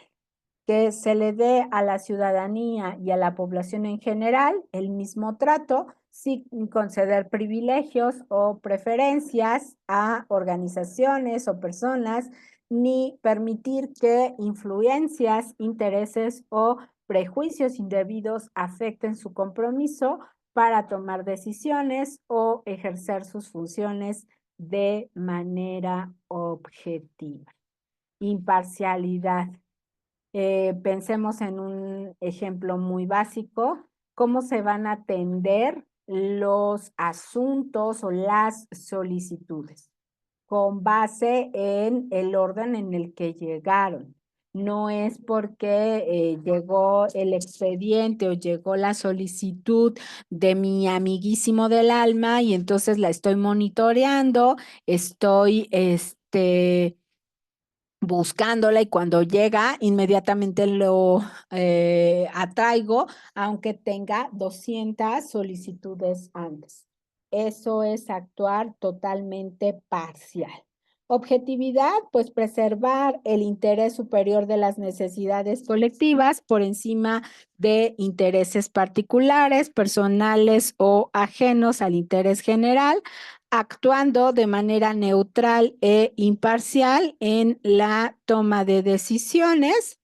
Que se le dé a la ciudadanía y a la población en general el mismo trato sin conceder privilegios o preferencias a organizaciones o personas, ni permitir que influencias, intereses o prejuicios indebidos afecten su compromiso para tomar decisiones o ejercer sus funciones de manera objetiva. Imparcialidad. Pensemos en un ejemplo muy básico, cómo se van a atender los asuntos o las solicitudes con base en el orden en el que llegaron. no es porque llegó el expediente o llegó la solicitud de mi amiguísimo del alma y entonces la estoy monitoreando, estoy buscándola y cuando llega inmediatamente lo atraigo, aunque tenga 200 solicitudes antes. Eso es actuar totalmente parcial. Objetividad, pues preservar el interés superior de las necesidades colectivas por encima de intereses particulares, personales o ajenos al interés general, actuando de manera neutral e imparcial en la toma de decisiones,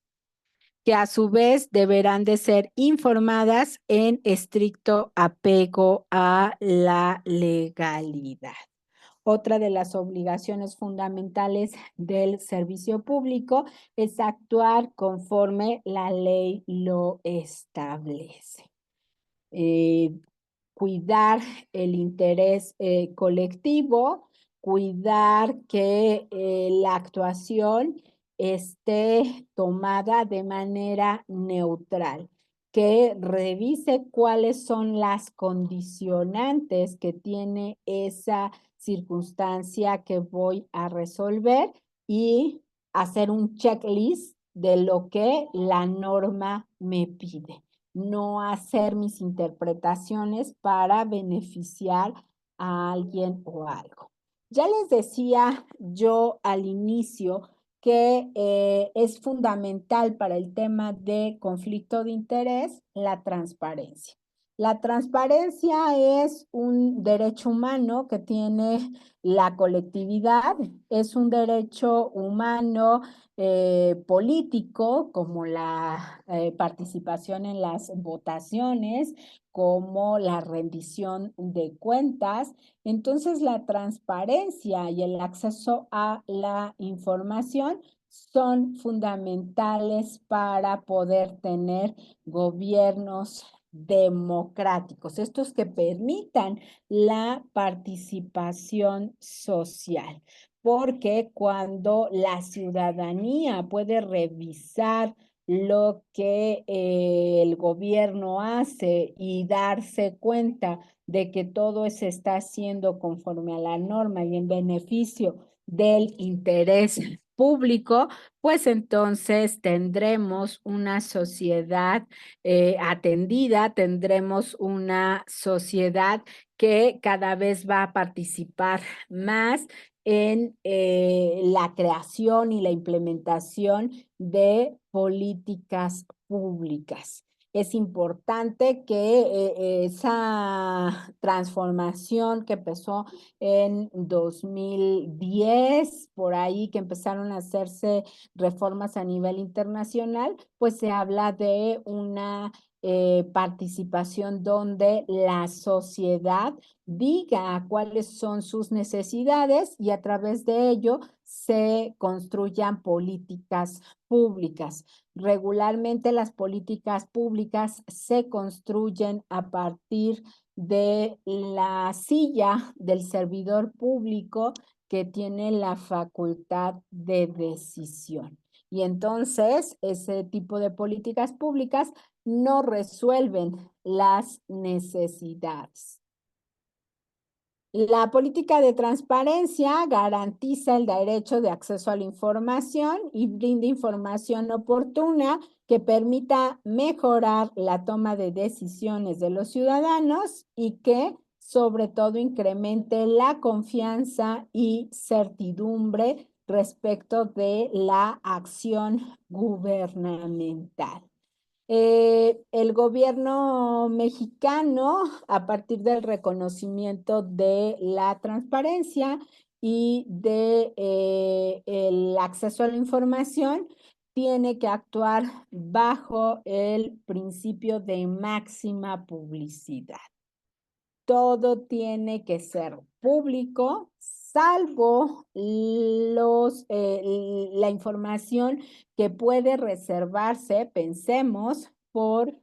que a su vez deberán de ser informadas en estricto apego a la legalidad. Otra de las obligaciones fundamentales del servicio público es actuar conforme la ley lo establece. Cuidar el interés colectivo, cuidar que la actuación esté tomada de manera neutral, que revise cuáles son las condicionantes que tiene esa circunstancia que voy a resolver y hacer un checklist de lo que la norma me pide, no hacer mis interpretaciones para beneficiar a alguien o algo. Ya les decía yo al inicio que es fundamental para el tema de conflicto de interés la transparencia. La transparencia es un derecho humano que tiene la colectividad, es un derecho humano político, como la participación en las votaciones, como la rendición de cuentas. Entonces, la transparencia y el acceso a la información son fundamentales para poder tener gobiernos democráticos, estos que permitan la participación social, porque cuando la ciudadanía puede revisar lo que el gobierno hace y darse cuenta de que todo se está haciendo conforme a la norma y en beneficio del interés público, pues entonces tendremos una sociedad atendida, tendremos una sociedad que cada vez va a participar más en la creación y la implementación de políticas públicas. Es importante que esa transformación que empezó en 2010, por ahí que empezaron a hacerse reformas a nivel internacional, pues se habla de una participación donde la sociedad diga cuáles son sus necesidades y a través de ello se construyan políticas públicas. Regularmente las políticas públicas se construyen a partir de la silla del servidor público que tiene la facultad de decisión. Y entonces ese tipo de políticas públicas no resuelven las necesidades. La política de transparencia garantiza el derecho de acceso a la información y brinda información oportuna que permita mejorar la toma de decisiones de los ciudadanos y que sobre todo incremente la confianza y certidumbre respecto de la acción gubernamental. El gobierno mexicano, a partir del reconocimiento de la transparencia y de el acceso a la información, tiene que actuar bajo el principio de máxima publicidad. Todo tiene que ser público, salvo la información que puede reservarse, pensemos, por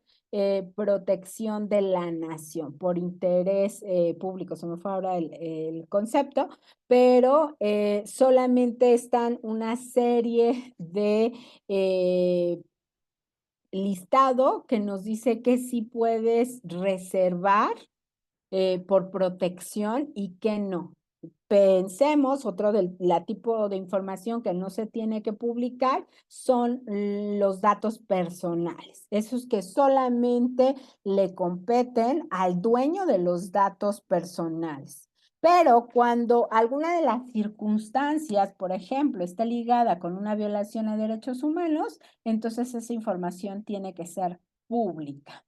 protección de la nación, por interés público, se me fue ahora el concepto, pero solamente están una serie de listado que nos dice que sí puedes reservar por protección y que no. Pensemos, otro del tipo de información que no se tiene que publicar son los datos personales, esos que solamente le competen al dueño de los datos personales. Pero cuando alguna de las circunstancias, por ejemplo, está ligada con una violación a derechos humanos, entonces esa información tiene que ser pública.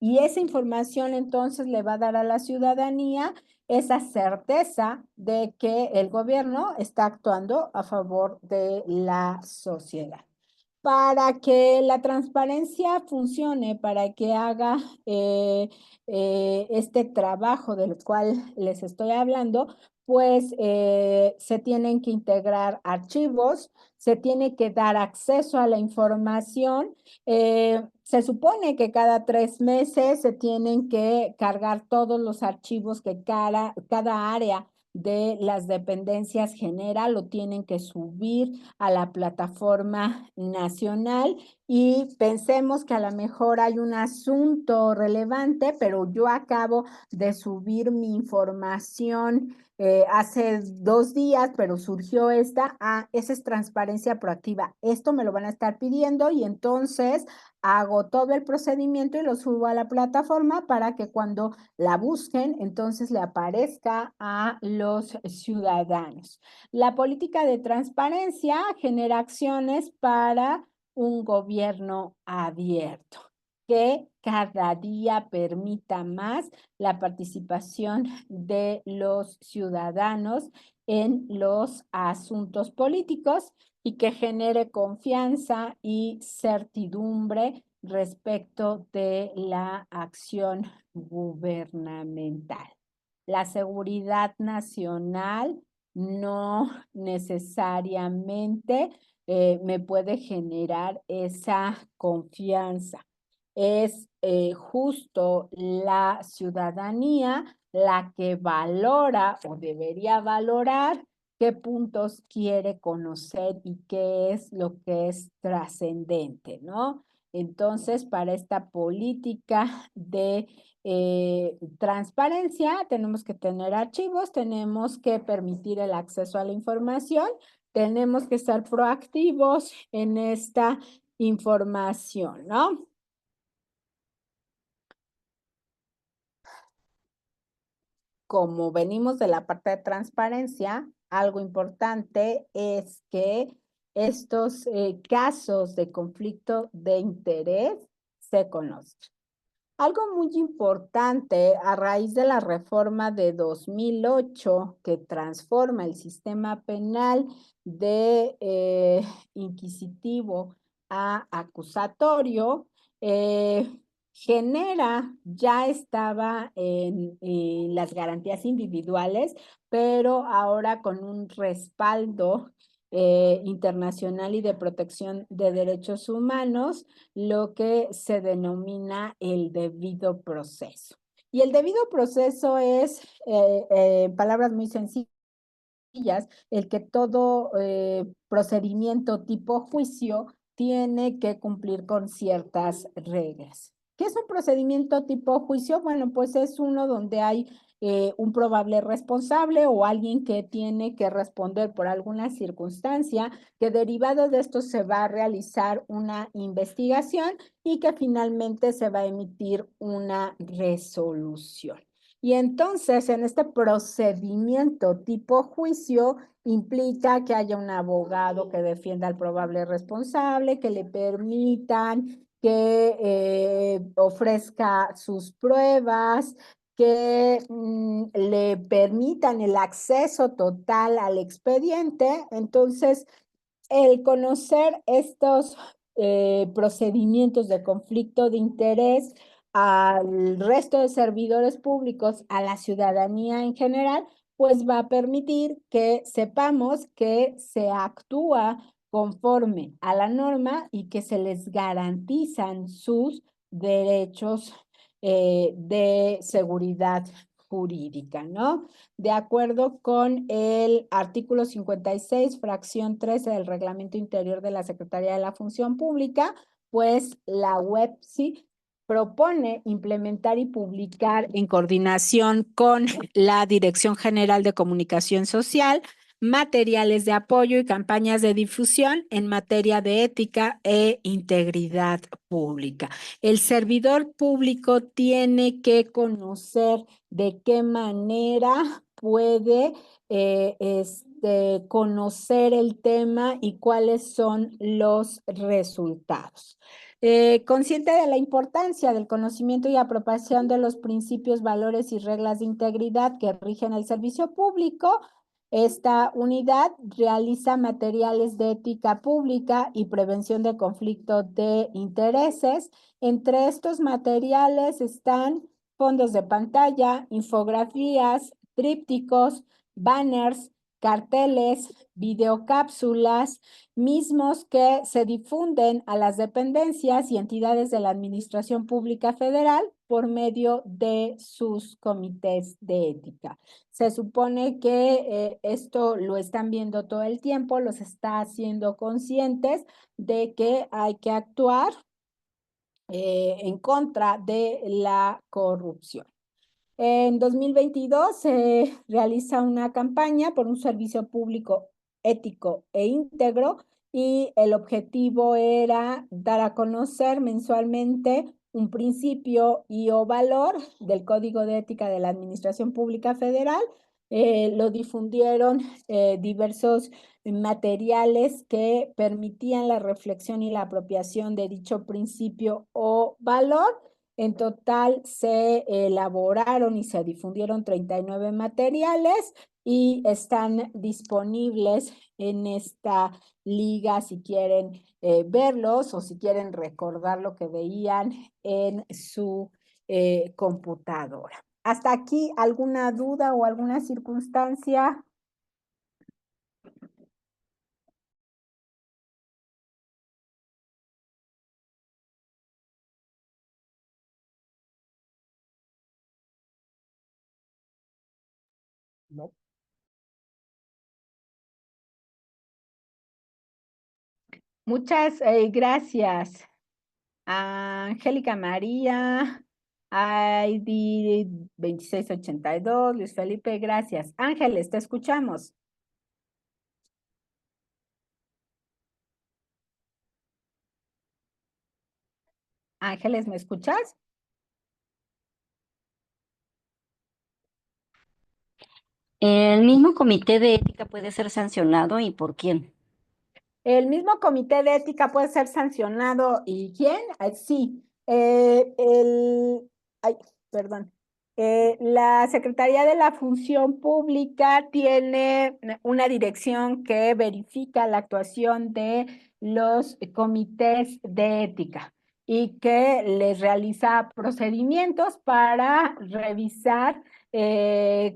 Y esa información entonces le va a dar a la ciudadanía esa certeza de que el gobierno está actuando a favor de la sociedad. Para que la transparencia funcione, para que haga este trabajo del cual les estoy hablando, pues se tienen que integrar archivos, se tiene que dar acceso a la información. Se supone que cada 3 meses se tienen que cargar todos los archivos que cada área de las dependencias genera, lo tienen que subir a la plataforma nacional y pensemos que a lo mejor hay un asunto relevante, pero yo acabo de subir mi información hace 2 días, pero surgió esa es transparencia proactiva. Esto me lo van a estar pidiendo y entonces hago todo el procedimiento y lo subo a la plataforma para que cuando la busquen, entonces le aparezca a los ciudadanos. La política de transparencia genera acciones para un gobierno abierto que cada día permita más la participación de los ciudadanos en los asuntos políticos y que genere confianza y certidumbre respecto de la acción gubernamental. La seguridad nacional no necesariamente me puede generar esa confianza. Es justo la ciudadanía la que valora o debería valorar qué puntos quiere conocer y qué es lo que es trascendente, ¿no? Entonces, para esta política de transparencia, tenemos que tener archivos, tenemos que permitir el acceso a la información, tenemos que ser proactivos en esta información, ¿no? Como venimos de la parte de transparencia, algo importante es que estos casos de conflicto de interés se conozcan. Algo muy importante a raíz de la reforma de 2008 que transforma el sistema penal de inquisitivo a acusatorio, ya estaba en las garantías individuales, pero ahora con un respaldo internacional y de protección de derechos humanos, lo que se denomina el debido proceso. Y el debido proceso es, palabras muy sencillas, el que todo procedimiento tipo juicio tiene que cumplir con ciertas reglas. ¿Qué es un procedimiento tipo juicio? Bueno, pues es uno donde hay un probable responsable o alguien que tiene que responder por alguna circunstancia, que derivado de esto se va a realizar una investigación y que finalmente se va a emitir una resolución. Y entonces, en este procedimiento tipo juicio, implica que haya un abogado que defienda al probable responsable, que le permitan que ofrezca sus pruebas, que le permitan el acceso total al expediente. Entonces, el conocer estos procedimientos de conflicto de interés al resto de servidores públicos, a la ciudadanía en general, pues va a permitir que sepamos que se actúa conforme a la norma y que se les garantizan sus derechos de seguridad jurídica, ¿no? De acuerdo con el artículo 56, fracción 13 del Reglamento Interior de la Secretaría de la Función Pública, pues la WEPSI propone implementar y publicar en coordinación con la Dirección General de Comunicación Social materiales de apoyo y campañas de difusión en materia de ética e integridad pública. El servidor público tiene que conocer de qué manera puede conocer el tema y cuáles son los resultados. Consciente de la importancia del conocimiento y apropiación de los principios, valores y reglas de integridad que rigen el servicio público, esta unidad realiza materiales de ética pública y prevención de conflicto de intereses. Entre estos materiales están fondos de pantalla, infografías, trípticos, banners, carteles, videocápsulas, mismos que se difunden a las dependencias y entidades de la Administración Pública Federal por medio de sus comités de ética. Se supone que esto lo están viendo todo el tiempo, los está haciendo conscientes de que hay que actuar en contra de la corrupción. En 2022 se realiza una campaña por un servicio público ético e íntegro y el objetivo era dar a conocer mensualmente un principio y o valor del Código de Ética de la Administración Pública Federal. Lo difundieron diversos materiales que permitían la reflexión y la apropiación de dicho principio o valor. En total se elaboraron y se difundieron 39 materiales y están disponibles en esta liga si quieren verlos o si quieren recordar lo que veían en su computadora. ¿Hasta aquí alguna duda o alguna circunstancia? No. Muchas gracias. Angélica María, ID 2682, Luis Felipe, gracias. Ángeles, te escuchamos. Ángeles, ¿me escuchas? El mismo comité de ética puede ser sancionado, ¿y por quién? El mismo comité de ética puede ser sancionado. ¿Y quién? Sí. Perdón. La Secretaría de la Función Pública tiene una dirección que verifica la actuación de los comités de ética y que les realiza procedimientos para revisar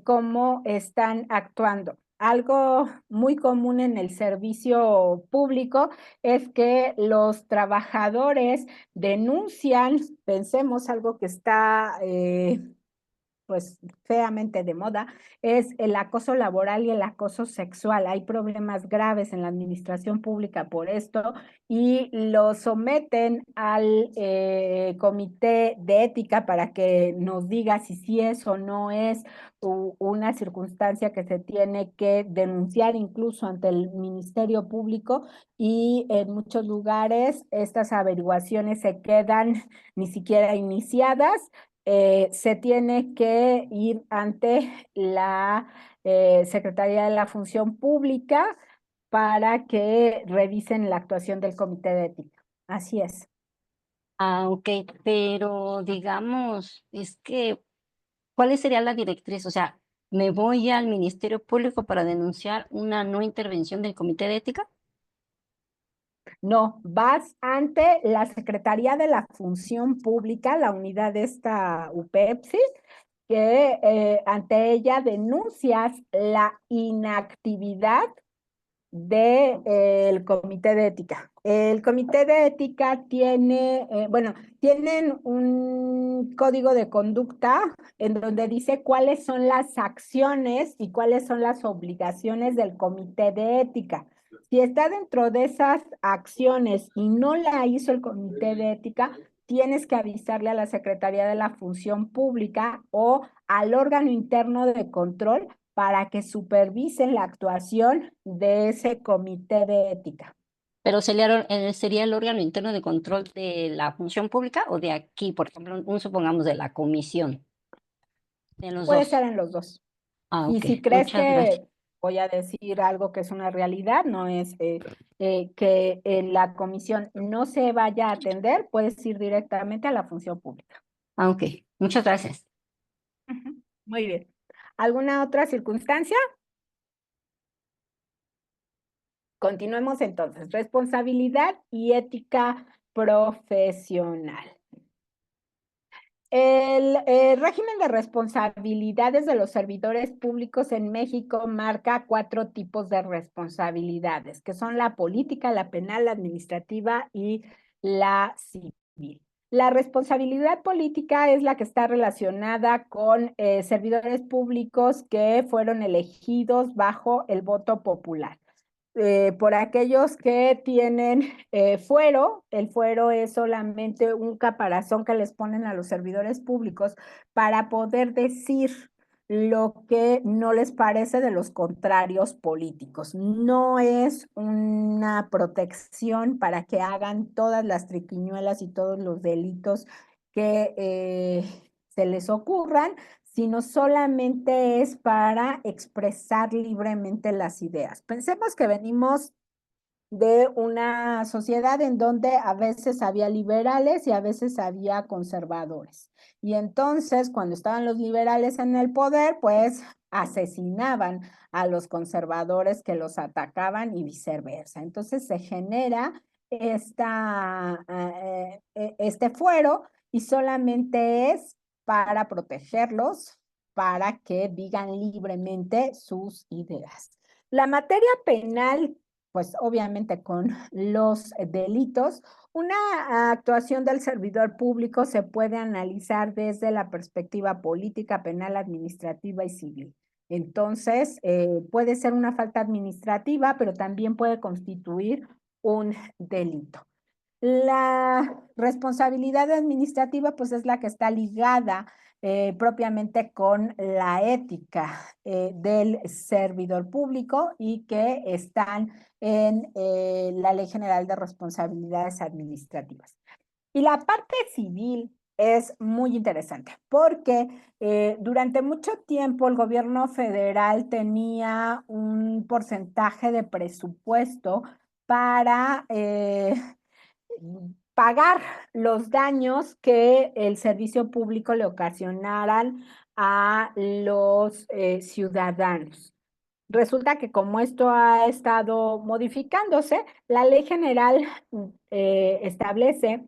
cómo están actuando. Algo muy común en el servicio público es que los trabajadores denuncian, pensemos algo que está pues feamente de moda, es el acoso laboral y el acoso sexual. Hay problemas graves en la administración pública por esto y lo someten al comité de ética para que nos diga si sí es o no es una circunstancia que se tiene que denunciar incluso ante el Ministerio Público, y en muchos lugares estas averiguaciones se quedan ni siquiera iniciadas. Se tiene que ir ante la Secretaría de la Función Pública para que revisen la actuación del Comité de Ética. Así es. Ok, pero digamos, ¿cuál sería la directriz? O sea, ¿me voy al Ministerio Público para denunciar una no intervención del comité de ética? No, vas ante la Secretaría de la Función Pública, la unidad de esta UPEPSI, que ante ella denuncias la inactividad del Comité de Ética. El Comité de Ética tiene, tienen un código de conducta en donde dice cuáles son las acciones y cuáles son las obligaciones del Comité de Ética. Si está dentro de esas acciones y no la hizo el Comité de Ética, tienes que avisarle a la Secretaría de la Función Pública o al órgano interno de control para que supervisen la actuación de ese comité de ética. Pero sería el órgano interno de control de la función pública o de aquí, por ejemplo, supongamos de la comisión. De los Puede dos. ser en los dos. Ah, Y ok. si crees Muchas que gracias. voy a decir algo que es una realidad, no es que en la comisión no se vaya a atender, puedes ir directamente a la función pública. Ah, ok. Muchas gracias. Muy bien. ¿Alguna otra circunstancia? Continuemos entonces. Responsabilidad y ética profesional. El régimen de responsabilidades de los servidores públicos en México marca 4 tipos de responsabilidades, que son la política, la penal, la administrativa y la civil. La responsabilidad política es la que está relacionada con servidores públicos que fueron elegidos bajo el voto popular. Por aquellos que tienen fuero, el fuero es solamente un caparazón que les ponen a los servidores públicos para poder decir lo que no les parece de los contrarios políticos. No es una protección para que hagan todas las triquiñuelas y todos los delitos que se les ocurran, sino solamente es para expresar libremente las ideas. Pensemos que venimos de una sociedad en donde a veces había liberales y a veces había conservadores. Y entonces, cuando estaban los liberales en el poder, pues asesinaban a los conservadores que los atacaban y viceversa. Entonces se genera este fuero y solamente es para protegerlos, para que digan libremente sus ideas. La materia penal, pues obviamente con los delitos, una actuación del servidor público se puede analizar desde la perspectiva política, penal, administrativa y civil. Entonces, puede ser una falta administrativa, pero también puede constituir un delito. La responsabilidad administrativa, pues es la que está ligada propiamente con la ética del servidor público y que están en la Ley General de Responsabilidades Administrativas. Y la parte civil es muy interesante porque durante mucho tiempo el gobierno federal tenía un porcentaje de presupuesto para pagar los daños que el servicio público le ocasionaran a los ciudadanos. Resulta que como esto ha estado modificándose, la ley general establece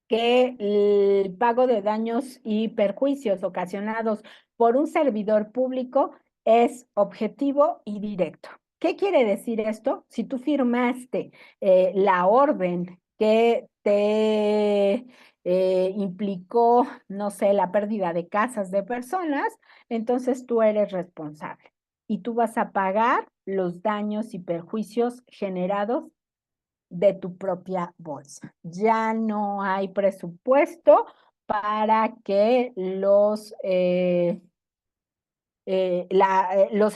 que el pago de daños y perjuicios ocasionados por un servidor público es objetivo y directo. ¿Qué quiere decir esto? Si tú firmaste la orden que te implicó, no sé, la pérdida de casas de personas, entonces tú eres responsable y tú vas a pagar los daños y perjuicios generados de tu propia bolsa. Ya no hay presupuesto para que los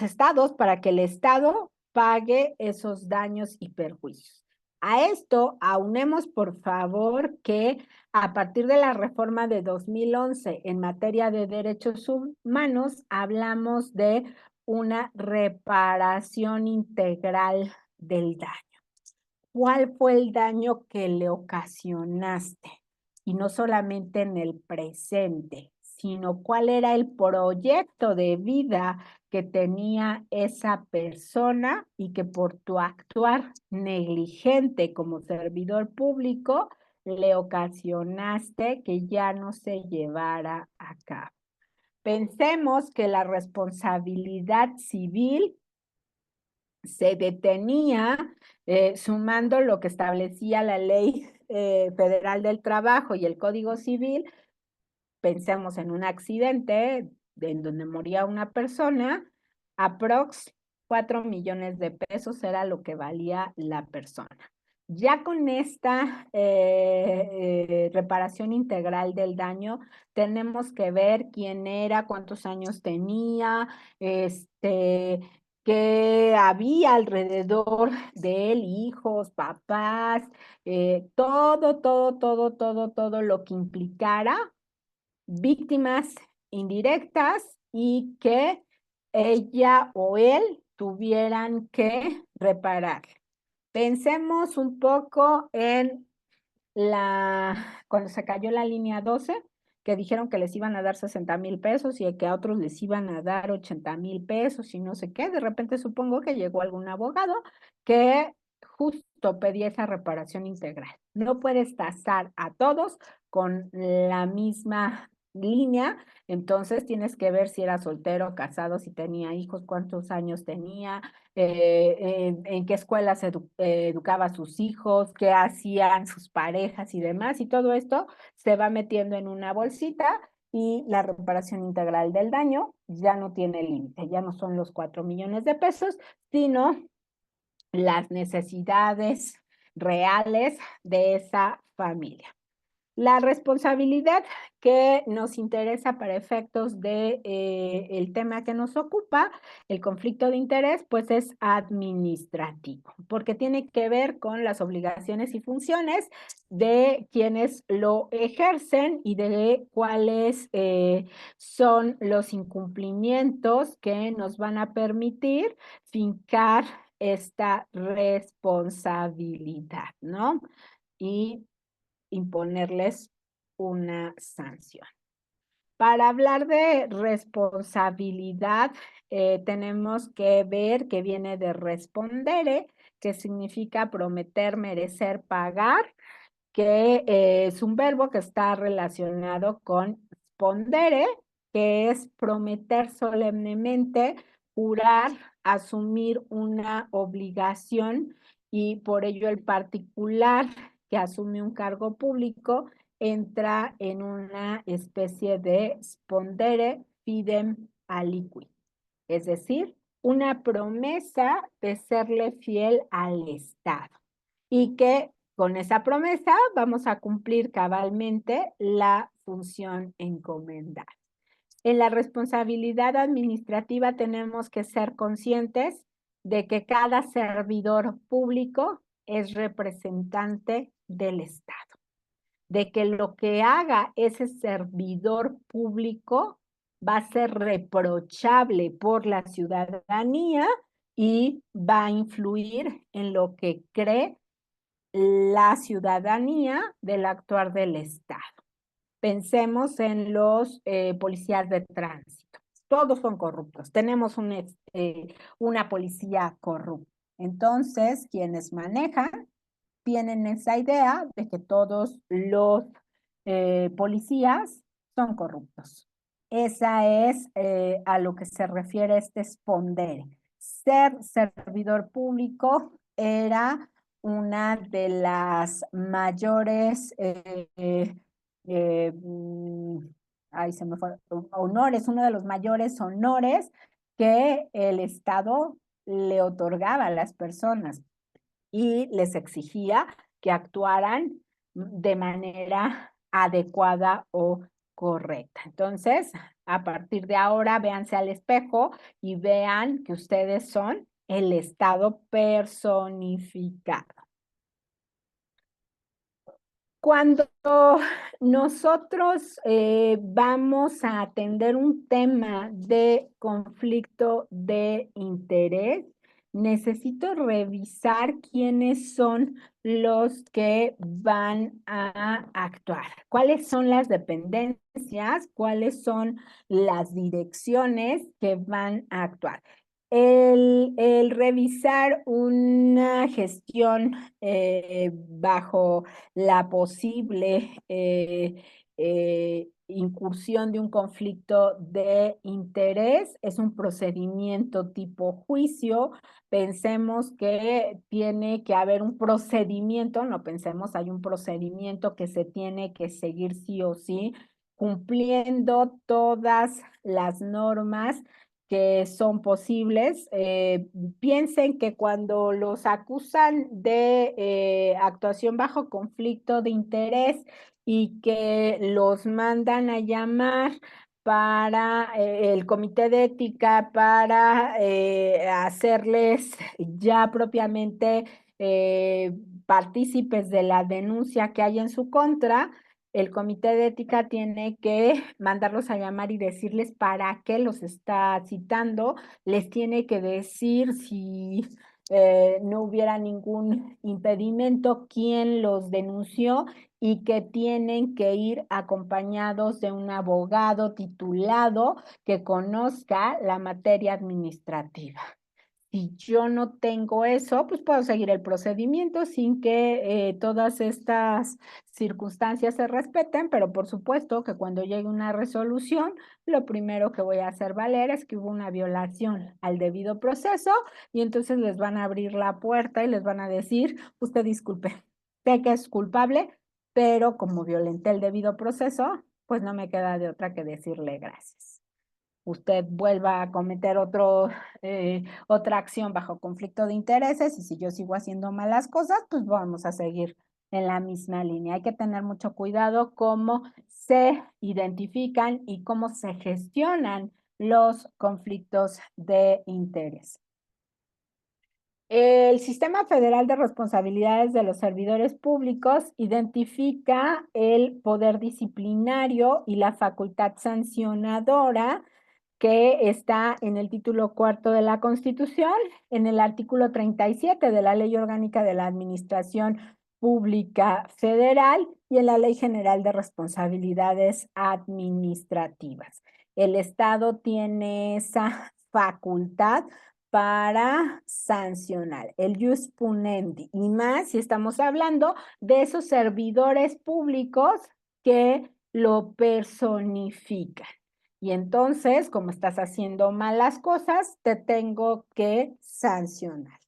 estados, para que el estado pague esos daños y perjuicios. A esto aunemos, por favor, que a partir de la reforma de 2011 en materia de derechos humanos, hablamos de una reparación integral del daño. ¿Cuál fue el daño que le ocasionaste? Y no solamente en el presente, sino cuál era el proyecto de vida que tenía esa persona y que por tu actuar negligente como servidor público le ocasionaste que ya no se llevara a cabo. Pensemos que la responsabilidad civil se detenía sumando lo que establecía la Ley Federal del Trabajo y el Código Civil. Pensemos en un accidente en donde moría una persona, aprox 4 millones de pesos era lo que valía la persona. Ya con esta reparación integral del daño, tenemos que ver quién era, cuántos años tenía, qué había alrededor de él, hijos, papás, todo lo que implicara víctimas indirectas y que ella o él tuvieran que reparar. Pensemos un poco en cuando se cayó la línea 12, que dijeron que les iban a dar 60,000 pesos y que a otros les iban a dar 80,000 pesos y no sé qué. De repente supongo que llegó algún abogado que justo pedía esa reparación integral. No puedes tasar a todos con la misma línea, entonces tienes que ver si era soltero, casado, si tenía hijos, cuántos años tenía, en qué escuela se educaba a sus hijos, qué hacían sus parejas y demás, y todo esto se va metiendo en una bolsita y la reparación integral del daño ya no tiene límite, ya no son los 4 millones de pesos, sino las necesidades reales de esa familia. La responsabilidad que nos interesa para efectos de el tema que nos ocupa, el conflicto de interés, pues es administrativo, porque tiene que ver con las obligaciones y funciones de quienes lo ejercen y de cuáles son los incumplimientos que nos van a permitir fincar esta responsabilidad, ¿no? Y imponerles una sanción. Para hablar de responsabilidad, tenemos que ver que viene de respondere, que significa prometer, merecer, pagar, que es un verbo que está relacionado con spondere, que es prometer solemnemente, jurar, asumir una obligación, y por ello el particular que asume un cargo público entra en una especie de spondere fidem aliqui, es decir, una promesa de serle fiel al Estado y que con esa promesa vamos a cumplir cabalmente la función encomendada. En la responsabilidad administrativa tenemos que ser conscientes de que cada servidor público es representante del Estado, de que lo que haga ese servidor público va a ser reprochable por la ciudadanía y va a influir en lo que cree la ciudadanía del actuar del Estado. Pensemos en los policías de tránsito. Todos son corruptos. Tenemos una policía corrupta. Entonces, quienes manejan tienen esa idea de que todos los policías son corruptos. Esa es a lo que se refiere este spondere. Ser servidor público era una de las mayores se me fue, honores, uno de los mayores honores que el Estado le otorgaba a las personas y les exigía que actuaran de manera adecuada o correcta. Entonces, a partir de ahora, véanse al espejo y vean que ustedes son el Estado personificado. Cuando nosotros vamos a atender un tema de conflicto de interés, necesito revisar quiénes son los que van a actuar, cuáles son las dependencias, cuáles son las direcciones que van a actuar. El revisar una gestión bajo la posible incursión de un conflicto de interés. Es un procedimiento tipo juicio. Pensemos que tiene que haber un procedimiento, no pensemos, hay un procedimiento que se tiene que seguir sí o sí, cumpliendo todas las normas que son posibles. Piensen que cuando los acusan de actuación bajo conflicto de interés y que los mandan a llamar para el comité de ética para hacerles ya propiamente partícipes de la denuncia que hay en su contra, el comité de ética tiene que mandarlos a llamar y decirles para qué los está citando, les tiene que decir si no hubiera ningún impedimento, quién los denunció y que tienen que ir acompañados de un abogado titulado que conozca la materia administrativa. Si yo no tengo eso, pues puedo seguir el procedimiento sin que todas estas circunstancias se respeten, pero por supuesto que cuando llegue una resolución, lo primero que voy a hacer valer es que hubo una violación al debido proceso y entonces les van a abrir la puerta y les van a decir, usted disculpe, sé que es culpable, pero como violenté el debido proceso, pues no me queda de otra que decirle gracias. Usted vuelva a cometer otra acción bajo conflicto de intereses y si yo sigo haciendo malas cosas, pues vamos a seguir en la misma línea. Hay que tener mucho cuidado cómo se identifican y cómo se gestionan los conflictos de interés. El Sistema Federal de Responsabilidades de los Servidores Públicos identifica el poder disciplinario y la facultad sancionadora que está en el título 4 de la Constitución, en el artículo 37 de la Ley Orgánica de la Administración Pública Federal y en la Ley General de Responsabilidades Administrativas. El Estado tiene esa facultad para sancionar, el jus punendi, y más si estamos hablando de esos servidores públicos que lo personifican. Y entonces, como estás haciendo malas cosas, te tengo que sancionar.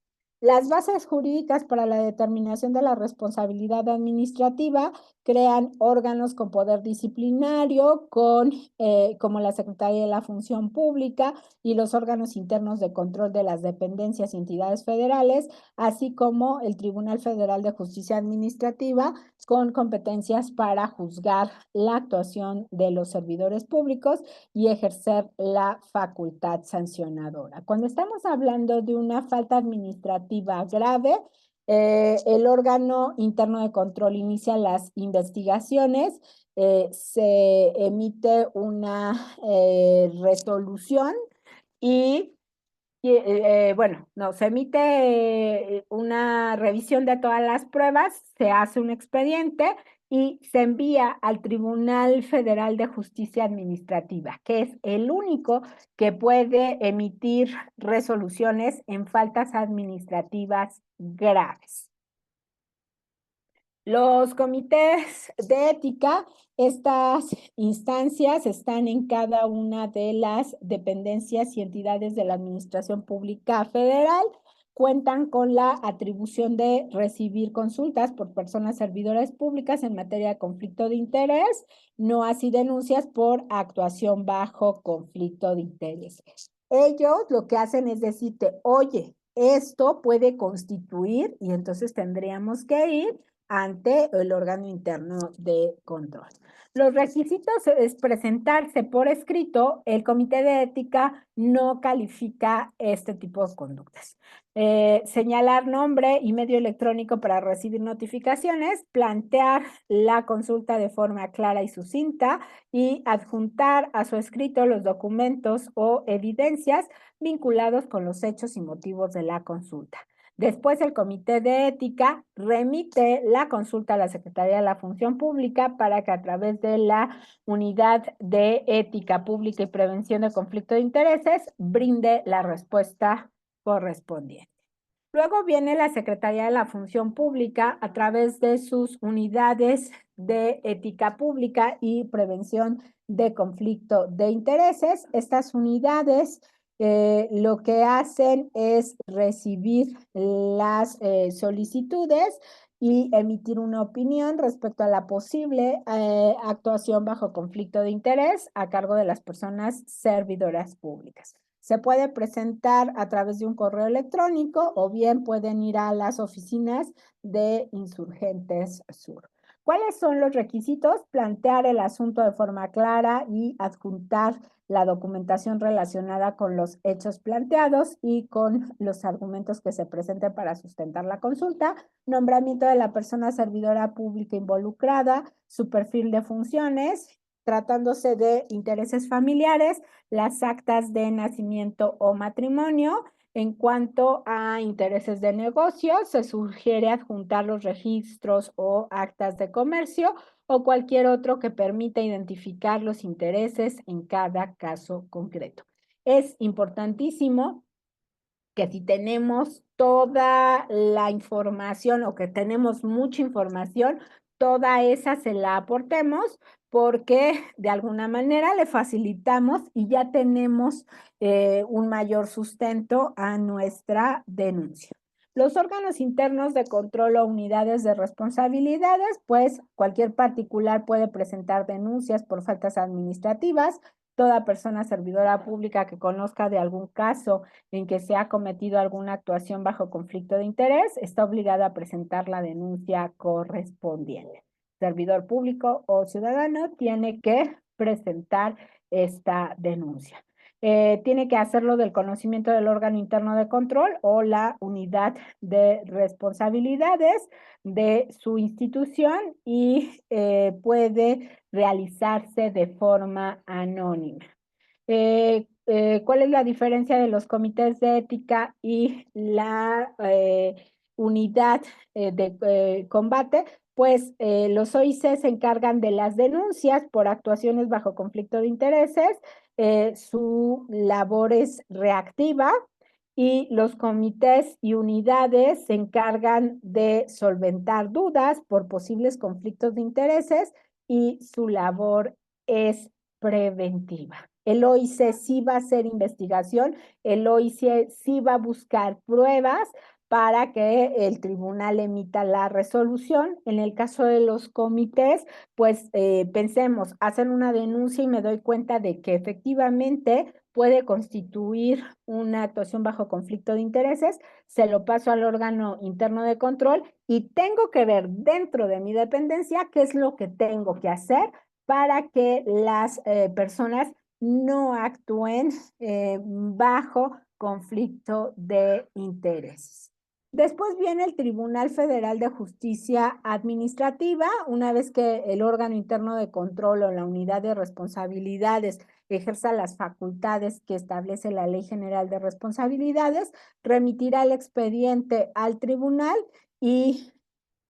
Las bases jurídicas para la determinación de la responsabilidad administrativa crean órganos con poder disciplinario, como la Secretaría de la Función Pública y los órganos internos de control de las dependencias y entidades federales, así como el Tribunal Federal de Justicia Administrativa, con competencias para juzgar la actuación de los servidores públicos y ejercer la facultad sancionadora. Cuando estamos hablando de una falta administrativa grave, el órgano interno de control inicia las investigaciones, se emite una resolución y bueno, no, se emite una revisión de todas las pruebas, se hace un expediente y se envía al Tribunal Federal de Justicia Administrativa, que es el único que puede emitir resoluciones en faltas administrativas graves. Los comités de ética, estas instancias están en cada una de las dependencias y entidades de la Administración Pública Federal, cuentan con la atribución de recibir consultas por personas servidoras públicas en materia de conflicto de interés, no así denuncias por actuación bajo conflicto de interés. Ellos lo que hacen es decirte, oye, esto puede constituir, y entonces tendríamos que ir ante el órgano interno de control. Los requisitos es presentarse por escrito. El comité de ética no califica este tipo de conductas. Señalar nombre y medio electrónico para recibir notificaciones, plantear la consulta de forma clara y sucinta y adjuntar a su escrito los documentos o evidencias vinculados con los hechos y motivos de la consulta. Después, el Comité de Ética remite la consulta a la Secretaría de la Función Pública para que a través de la Unidad de Ética Pública y Prevención de Conflicto de Intereses brinde la respuesta correspondiente. Luego viene la Secretaría de la Función Pública a través de sus unidades de Ética Pública y Prevención de Conflicto de Intereses. Estas unidades lo que hacen es recibir las solicitudes y emitir una opinión respecto a la posible actuación bajo conflicto de interés a cargo de las personas servidoras públicas. Se puede presentar a través de un correo electrónico o bien pueden ir a las oficinas de Insurgentes Sur. ¿Cuáles son los requisitos? Plantear el asunto de forma clara y adjuntar la documentación relacionada con los hechos planteados y con los argumentos que se presenten para sustentar la consulta, nombramiento de la persona servidora pública involucrada, su perfil de funciones, tratándose de intereses familiares, las actas de nacimiento o matrimonio. En cuanto a intereses de negocio, se sugiere adjuntar los registros o actas de comercio o cualquier otro que permita identificar los intereses en cada caso concreto. Es importantísimo que si tenemos toda la información o que tenemos mucha información, toda esa se la aportemos porque de alguna manera le facilitamos y ya tenemos un mayor sustento a nuestra denuncia. Los órganos internos de control o unidades de responsabilidades, pues cualquier particular puede presentar denuncias por faltas administrativas. Toda persona servidora pública que conozca de algún caso en que se ha cometido alguna actuación bajo conflicto de interés está obligada a presentar la denuncia correspondiente. Servidor público o ciudadano tiene que presentar esta denuncia. Tiene que hacerlo del conocimiento del órgano interno de control o la unidad de responsabilidades de su institución y puede realizarse de forma anónima. ¿Cuál es la diferencia de los comités de ética y la unidad de combate? Pues los OIC se encargan de las denuncias por actuaciones bajo conflicto de intereses, su labor es reactiva y los comités y unidades se encargan de solventar dudas por posibles conflictos de intereses y su labor es preventiva. El OIC sí va a hacer investigación, el OIC sí va a buscar pruebas para que el tribunal emita la resolución. En el caso de los comités, pues pensemos, hacen una denuncia y me doy cuenta de que efectivamente puede constituir una actuación bajo conflicto de intereses, se lo paso al órgano interno de control y tengo que ver dentro de mi dependencia qué es lo que tengo que hacer para que las personas no actúen bajo conflicto de intereses. Después viene el Tribunal Federal de Justicia Administrativa. Una vez que el órgano interno de control o la unidad de responsabilidades ejerza las facultades que establece la Ley General de Responsabilidades, remitirá el expediente al tribunal y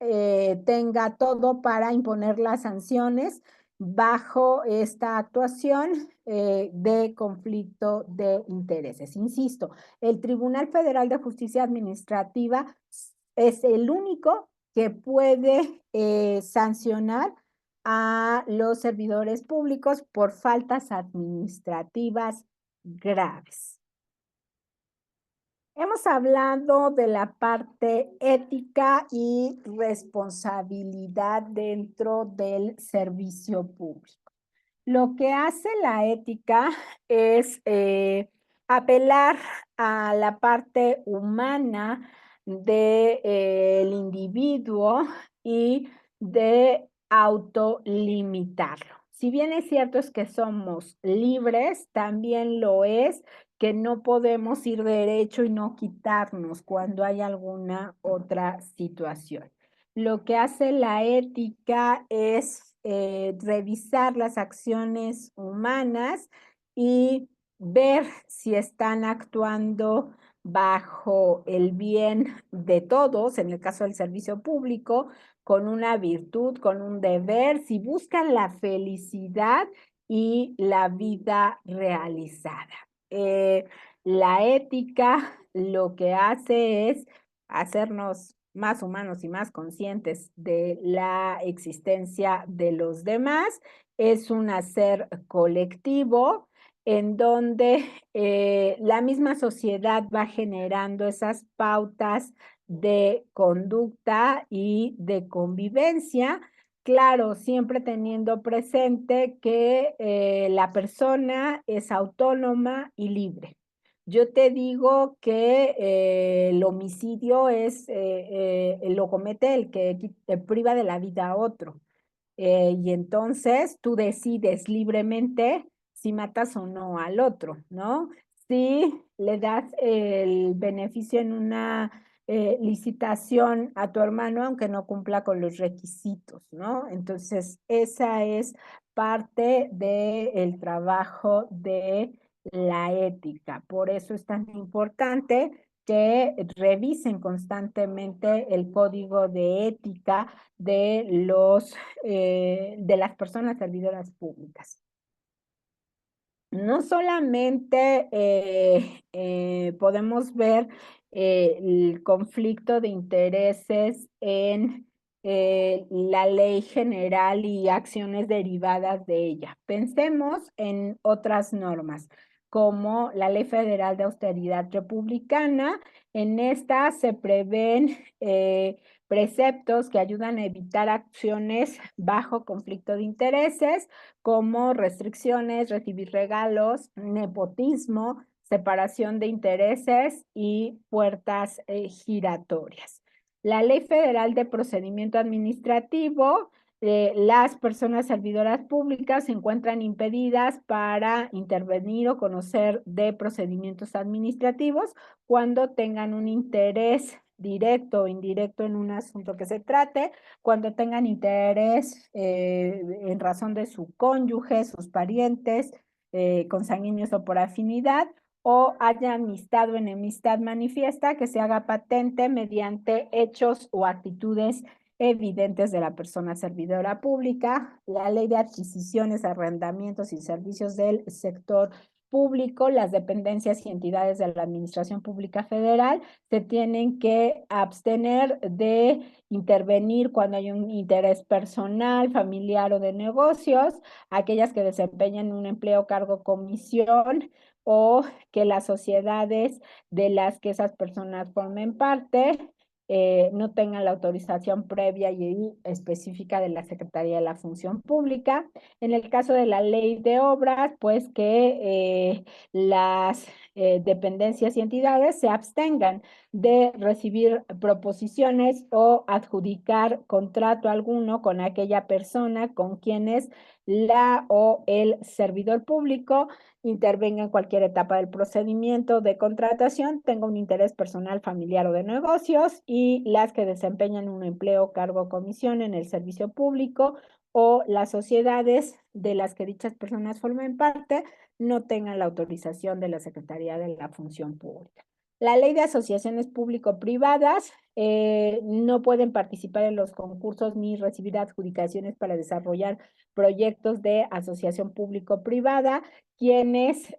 tenga todo para imponer las sanciones bajo esta actuación de conflicto de intereses. Insisto, el Tribunal Federal de Justicia Administrativa es el único que puede sancionar a los servidores públicos por faltas administrativas graves. Hemos hablado de la parte ética y responsabilidad dentro del servicio público. Lo que hace la ética es apelar a la parte humana del individuo y de autolimitarlo. Si bien es cierto es que somos libres, también lo es que no podemos ir derecho y no quitarnos cuando hay alguna otra situación. Lo que hace la ética es revisar las acciones humanas y ver si están actuando bajo el bien de todos, en el caso del servicio público, con una virtud, con un deber, si buscan la felicidad y la vida realizada. La ética lo que hace es hacernos más humanos y más conscientes de la existencia de los demás. Es un hacer colectivo en donde la misma sociedad va generando esas pautas de conducta y de convivencia. Claro, siempre teniendo presente que la persona es autónoma y libre. Yo te digo que el homicidio lo comete el que priva de la vida a otro. Y entonces tú decides libremente si matas o no al otro, ¿no? Si le das el beneficio en una licitación a tu hermano, aunque no cumpla con los requisitos, ¿no? Entonces, esa es parte del trabajo de la ética. Por eso es tan importante que revisen constantemente el código de ética de las personas servidoras públicas. No solamente podemos ver el conflicto de intereses en la ley general y acciones derivadas de ella. Pensemos en otras normas, como la Ley Federal de Austeridad Republicana. En esta se prevén preceptos que ayudan a evitar acciones bajo conflicto de intereses, como restricciones, recibir regalos, nepotismo, separación de intereses y puertas giratorias. La Ley Federal de Procedimiento Administrativo, las personas servidoras públicas se encuentran impedidas para intervenir o conocer de procedimientos administrativos cuando tengan un interés directo o indirecto en un asunto que se trate, cuando tengan interés en razón de su cónyuge, sus parientes, consanguíneos o por afinidad, o haya amistad o enemistad manifiesta que se haga patente mediante hechos o actitudes evidentes de la persona servidora pública. La Ley de Adquisiciones, Arrendamientos y Servicios del Sector Público, las dependencias y entidades de la Administración Pública Federal se tienen que abstener de intervenir cuando hay un interés personal, familiar o de negocios, aquellas que desempeñan un empleo, cargo, comisión, o que las sociedades de las que esas personas formen parte no tengan la autorización previa y específica de la Secretaría de la Función Pública. En el caso de la ley de obras, pues que las dependencias y entidades se abstengan de recibir proposiciones o adjudicar contrato alguno con aquella persona con quienes la o el servidor público intervenga en cualquier etapa del procedimiento de contratación, tenga un interés personal, familiar o de negocios, y las que desempeñan un empleo, cargo o comisión en el servicio público o las sociedades de las que dichas personas formen parte no tengan la autorización de la Secretaría de la Función Pública. La ley de asociaciones público-privadas no pueden participar en los concursos ni recibir adjudicaciones para desarrollar proyectos de asociación público-privada. Quienes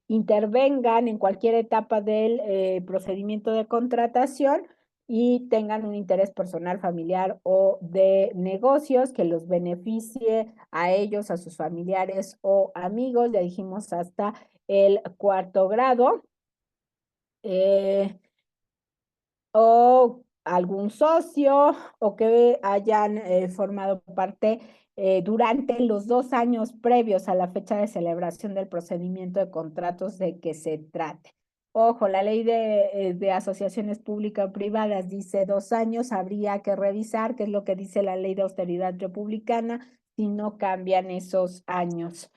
intervengan en cualquier etapa del procedimiento de contratación y tengan un interés personal, familiar o de negocios que los beneficie a ellos, a sus familiares o amigos, ya dijimos hasta el 4º grado, o algún socio o que hayan formado parte durante los 2 años previos a la fecha de celebración del procedimiento de contratos de que se trate. Ojo, la ley de asociaciones públicas o privadas dice 2 años, habría que revisar qué es lo que dice la ley de austeridad republicana si no cambian esos años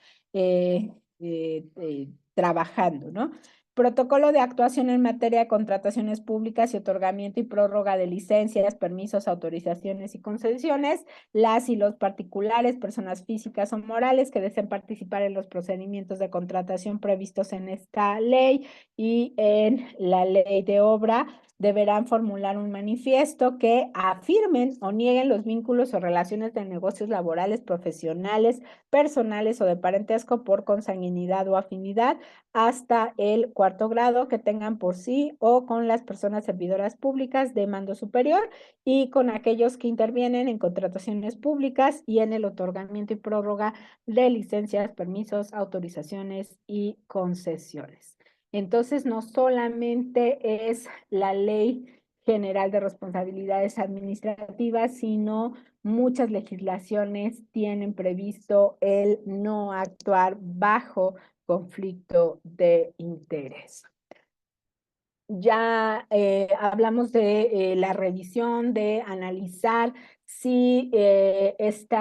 trabajando, ¿no? Protocolo de actuación en materia de contrataciones públicas y otorgamiento y prórroga de licencias, permisos, autorizaciones y concesiones. Las y los particulares, personas físicas o morales que deseen participar en los procedimientos de contratación previstos en esta ley y en la ley de obra deberán formular un manifiesto que afirmen o nieguen los vínculos o relaciones de negocios laborales, profesionales, personales o de parentesco por consanguinidad o afinidad hasta el cuarto grado que tengan por sí o con las personas servidoras públicas de mando superior y con aquellos que intervienen en contrataciones públicas y en el otorgamiento y prórroga de licencias, permisos, autorizaciones y concesiones. Entonces, no solamente es la Ley General de Responsabilidades Administrativas, sino muchas legislaciones tienen previsto el no actuar bajo conflicto de interés. Ya hablamos de la revisión, de analizar si este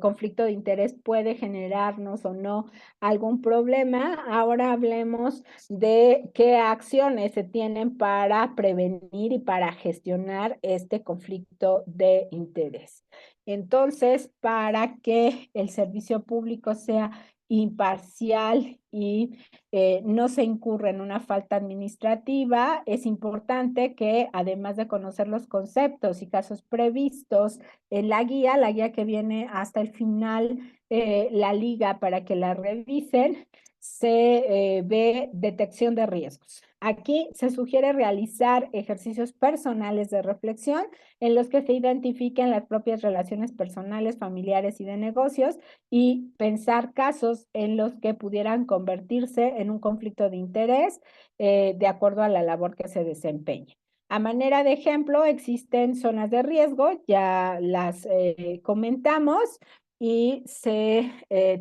conflicto de interés puede generarnos o no algún problema. Ahora hablemos de qué acciones se tienen para prevenir y para gestionar este conflicto de interés. Entonces, para que el servicio público sea imparcial y no se incurre en una falta administrativa, es importante que además de conocer los conceptos y casos previstos en la guía que viene hasta el final, la liga para que la revisen, se ve detección de riesgos. Aquí se sugiere realizar ejercicios personales de reflexión en los que se identifiquen las propias relaciones personales, familiares y de negocios y pensar casos en los que pudieran convertirse en un conflicto de interés de acuerdo a la labor que se desempeñe. A manera de ejemplo, existen zonas de riesgo, ya las comentamos, y se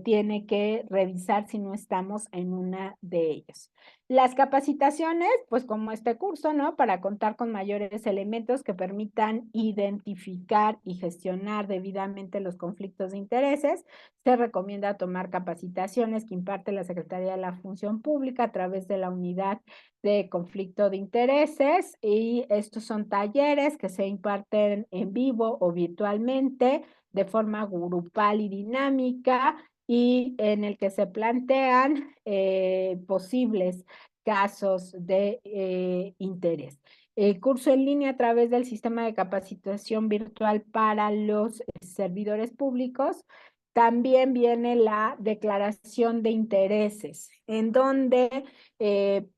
tiene que revisar si no estamos en una de ellas. Las capacitaciones, pues como este curso, ¿no? Para contar con mayores elementos que permitan identificar y gestionar debidamente los conflictos de intereses. Se recomienda tomar capacitaciones que imparte la Secretaría de la Función Pública a través de la Unidad de Conflicto de Intereses, y estos son talleres que se imparten en vivo o virtualmente de forma grupal y dinámica, y en el que se plantean posibles casos de interés. El curso en línea a través del sistema de capacitación virtual para los servidores públicos. También viene la declaración de intereses, en donde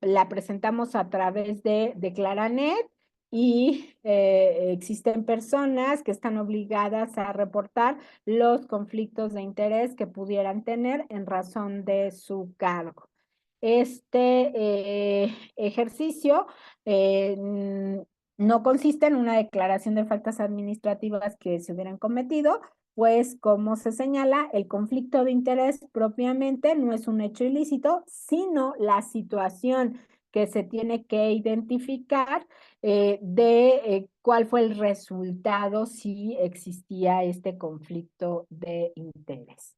la presentamos a través de Declaranet, y existen personas que están obligadas a reportar los conflictos de interés que pudieran tener en razón de su cargo. Este ejercicio no consiste en una declaración de faltas administrativas que se hubieran cometido, pues como se señala, el conflicto de interés propiamente no es un hecho ilícito, sino la situación que se tiene que identificar de cuál fue el resultado si existía este conflicto de interés.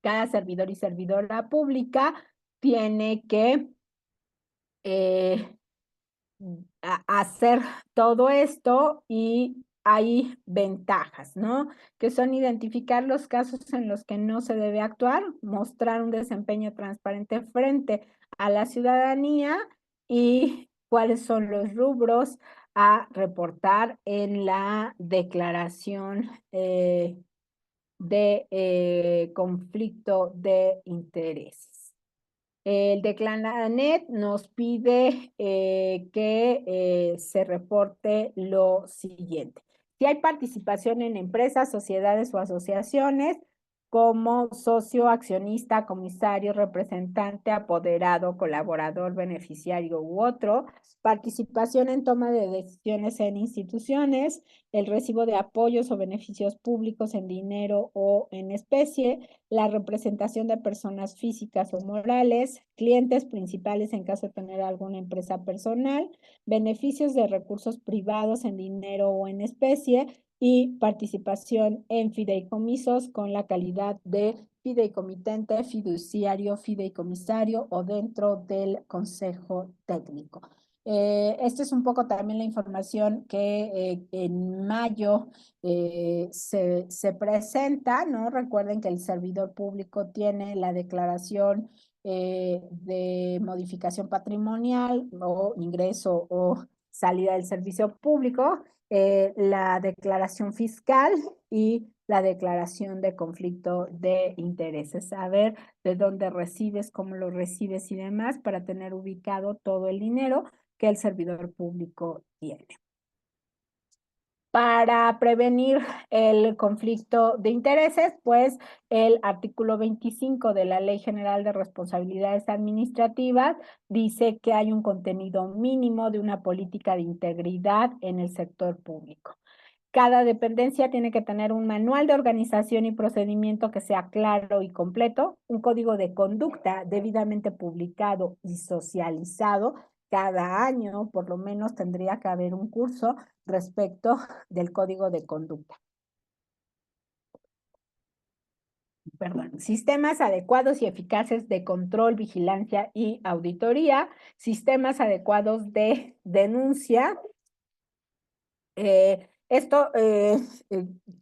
Cada servidor y servidora pública tiene que hacer todo esto, y hay ventajas, ¿no? Que son identificar los casos en los que no se debe actuar, mostrar un desempeño transparente frente a la ciudadanía y cuáles son los rubros a reportar en la declaración de conflicto de interés. El Declaranet nos pide que se reporte lo siguiente. Si hay participación en empresas, sociedades o asociaciones, como socio, accionista, comisario, representante, apoderado, colaborador, beneficiario u otro, participación en toma de decisiones en instituciones, el recibo de apoyos o beneficios públicos en dinero o en especie, la representación de personas físicas o morales, clientes principales en caso de tener alguna empresa personal, beneficios de recursos privados en dinero o en especie, y participación en fideicomisos con la calidad de fideicomitente, fiduciario, fideicomisario o dentro del consejo técnico. Esta es un poco también la información que en mayo se presenta, ¿no? Recuerden que el servidor público tiene la declaración de modificación patrimonial o ingreso o salida del servicio público, la declaración fiscal y la declaración de conflicto de intereses, saber de dónde recibes, cómo lo recibes y demás para tener ubicado todo el dinero que el servidor público tiene. Para prevenir el conflicto de intereses, pues el artículo 25 de la Ley General de Responsabilidades Administrativas dice que hay un contenido mínimo de una política de integridad en el sector público. Cada dependencia tiene que tener un manual de organización y procedimiento que sea claro y completo, un código de conducta debidamente publicado y socializado. Cada año, por lo menos, tendría que haber un curso respecto del código de conducta. Perdón, sistemas adecuados y eficaces de control, vigilancia y auditoría, sistemas adecuados de denuncia. Esto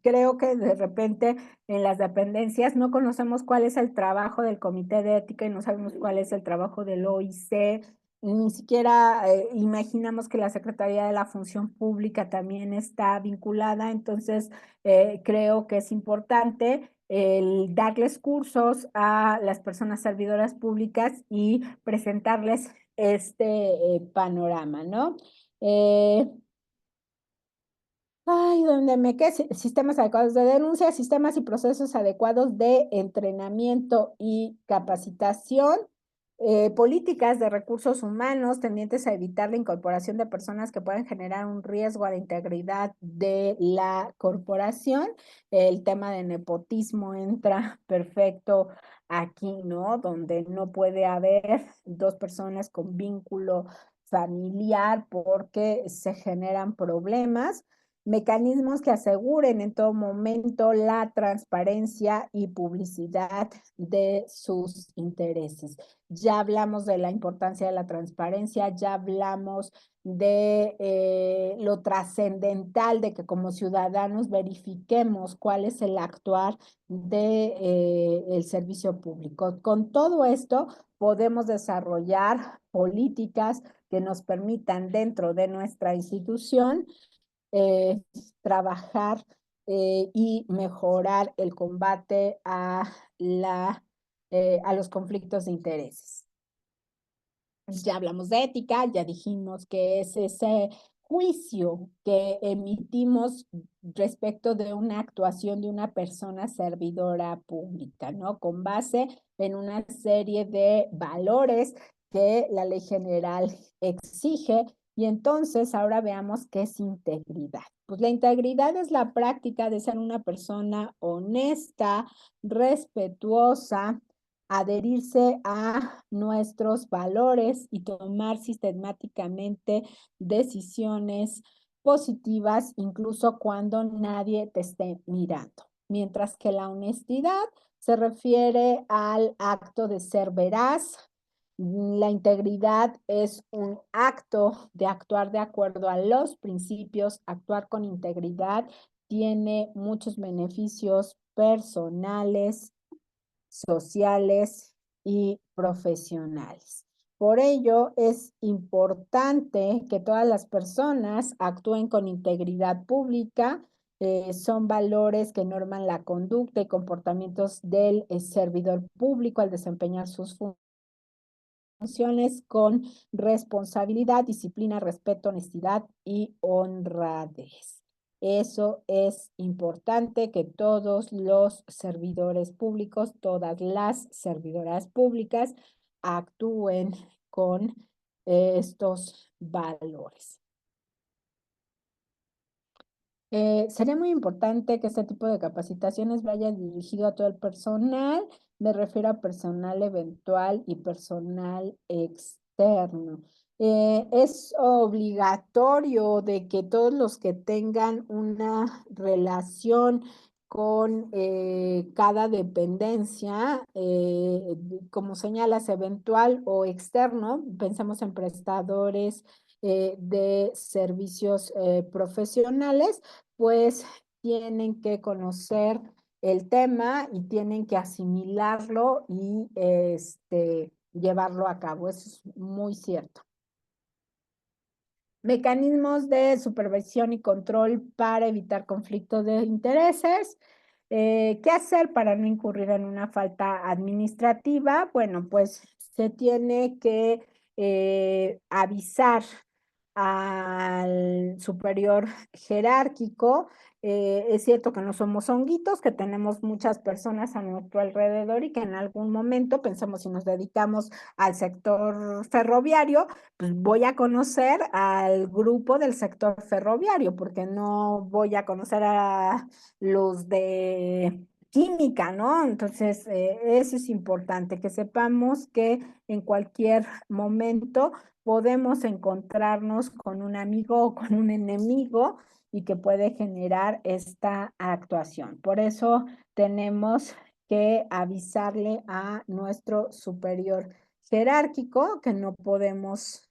creo que de repente en las dependencias no conocemos cuál es el trabajo del Comité de Ética y no sabemos cuál es el trabajo del OIC, ni siquiera imaginamos que la Secretaría de la Función Pública también está vinculada, entonces creo que es importante el darles cursos a las personas servidoras públicas y presentarles este panorama, ¿no? Donde me quedé, sistemas adecuados de denuncia, sistemas y procesos adecuados de entrenamiento y capacitación, políticas de recursos humanos tendientes a evitar la incorporación de personas que puedan generar un riesgo a la integridad de la corporación. El tema de nepotismo entra perfecto aquí, ¿no? Donde no puede haber dos personas con vínculo familiar porque se generan problemas. Mecanismos que aseguren en todo momento la transparencia y publicidad de sus intereses. Ya hablamos de la importancia de la transparencia, ya hablamos de lo trascendental de que como ciudadanos verifiquemos cuál es el actuar del servicio público. Con todo esto podemos desarrollar políticas que nos permitan dentro de nuestra institución eh, trabajar y mejorar el combate a los conflictos de intereses. Ya hablamos de ética, ya dijimos que es ese juicio que emitimos respecto de una actuación de una persona servidora pública, ¿no? Con base en una serie de valores que la ley general exige. Y entonces ahora veamos qué es integridad. Pues la integridad es la práctica de ser una persona honesta, respetuosa, adherirse a nuestros valores y tomar sistemáticamente decisiones positivas, incluso cuando nadie te esté mirando. Mientras que la honestidad se refiere al acto de ser veraz. La integridad es un acto de actuar de acuerdo a los principios. Actuar con integridad tiene muchos beneficios personales, sociales y profesionales. Por ello, es importante que todas las personas actúen con integridad pública. Son valores que norman la conducta y comportamientos del servidor público al desempeñar sus funciones con responsabilidad, disciplina, respeto, honestidad y honradez. Eso es importante que todos los servidores públicos, todas las servidoras públicas actúen con estos valores. Sería muy importante que este tipo de capacitaciones vaya dirigido a todo el personal. Me refiero a personal eventual y personal externo. Es obligatorio de que todos los que tengan una relación con cada dependencia, como señalas, eventual o externo, pensemos en prestadores de servicios profesionales, pues tienen que conocer el tema y tienen que asimilarlo y llevarlo a cabo. Eso es muy cierto. Mecanismos de supervisión y control para evitar conflictos de intereses. ¿Qué hacer para no incurrir en una falta administrativa? Bueno, pues se tiene que avisar al superior jerárquico. Es cierto que no somos honguitos, que tenemos muchas personas a nuestro alrededor y que en algún momento pensamos si nos dedicamos al sector ferroviario, pues voy a conocer al grupo del sector ferroviario, porque no voy a conocer a los de química, ¿no? Entonces, eso es importante, que sepamos que en cualquier momento podemos encontrarnos con un amigo o con un enemigo y que puede generar esta actuación. Por eso tenemos que avisarle a nuestro superior jerárquico que no podemos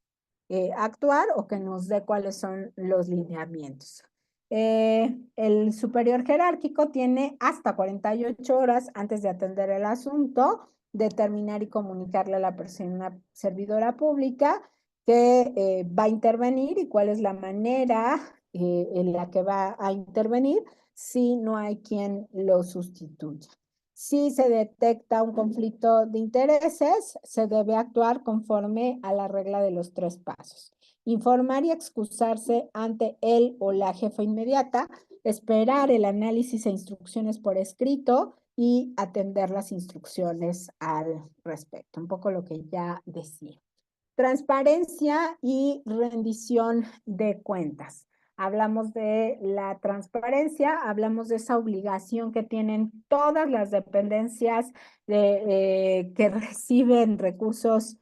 actuar o que nos dé cuáles son los lineamientos. El superior jerárquico tiene hasta 48 horas antes de atender el asunto, determinar y comunicarle a la persona servidora pública que va a intervenir y cuál es la manera en la que va a intervenir si no hay quien lo sustituya. Si se detecta un conflicto de intereses, se debe actuar conforme a la regla de los 3 pasos. Informar y excusarse ante él o la jefa inmediata, esperar el análisis e instrucciones por escrito y atender las instrucciones al respecto. Un poco lo que ya decía. Transparencia y rendición de cuentas. Hablamos de la transparencia, hablamos de esa obligación que tienen todas las dependencias que reciben recursos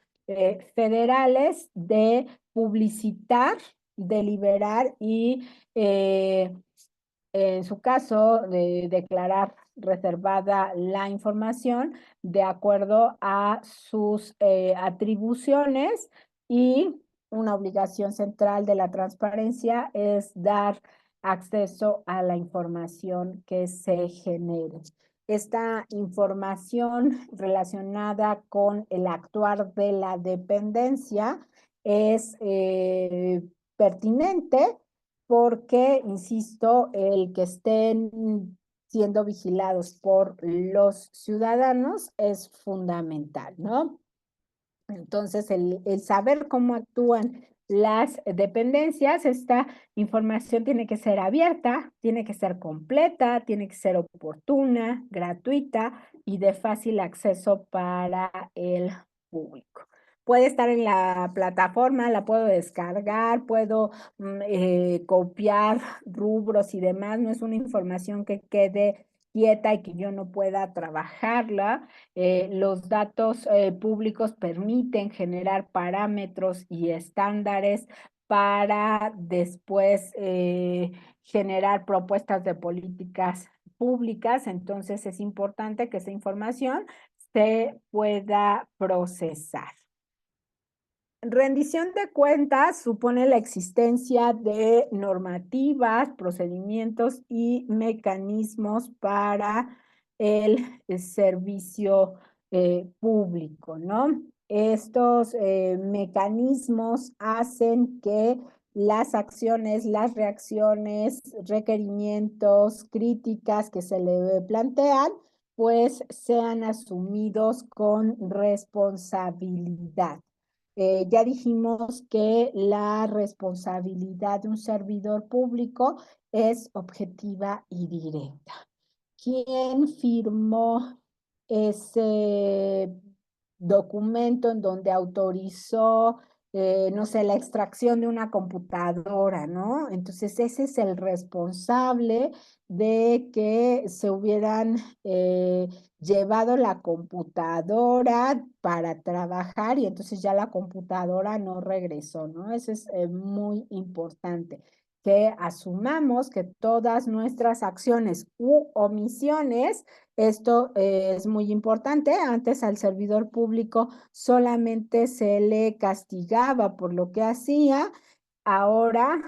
federales de publicitar, deliberar y en su caso, de declarar reservada la información de acuerdo a sus atribuciones, y una obligación central de la transparencia es dar acceso a la información que se genere. Esta información relacionada con el actuar de la dependencia es pertinente porque, insisto, el que estén siendo vigilados por los ciudadanos es fundamental, ¿no? Entonces, el saber cómo actúan las dependencias, esta información tiene que ser abierta, tiene que ser completa, tiene que ser oportuna, gratuita y de fácil acceso para el público. Puede estar en la plataforma, la puedo descargar, puedo copiar rubros y demás, no es una información que quede quieta y que yo no pueda trabajarla. Los datos públicos permiten generar parámetros y estándares para después generar propuestas de políticas públicas. Entonces es importante que esa información se pueda procesar. Rendición de cuentas supone la existencia de normativas, procedimientos y mecanismos para el servicio público, ¿no? Estos mecanismos hacen que las acciones, las reacciones, requerimientos, críticas que se le plantean, pues sean asumidos con responsabilidad. Ya dijimos que la responsabilidad de un servidor público es objetiva y directa. ¿Quién firmó ese documento en donde autorizó, no sé, la extracción de una computadora, ¿no? Entonces ese es el responsable de que se hubieran llevado la computadora para trabajar y entonces ya la computadora no regresó, ¿no? Eso es muy importante, que asumamos que todas nuestras acciones u omisiones, esto es muy importante. Antes al servidor público solamente se le castigaba por lo que hacía, ahora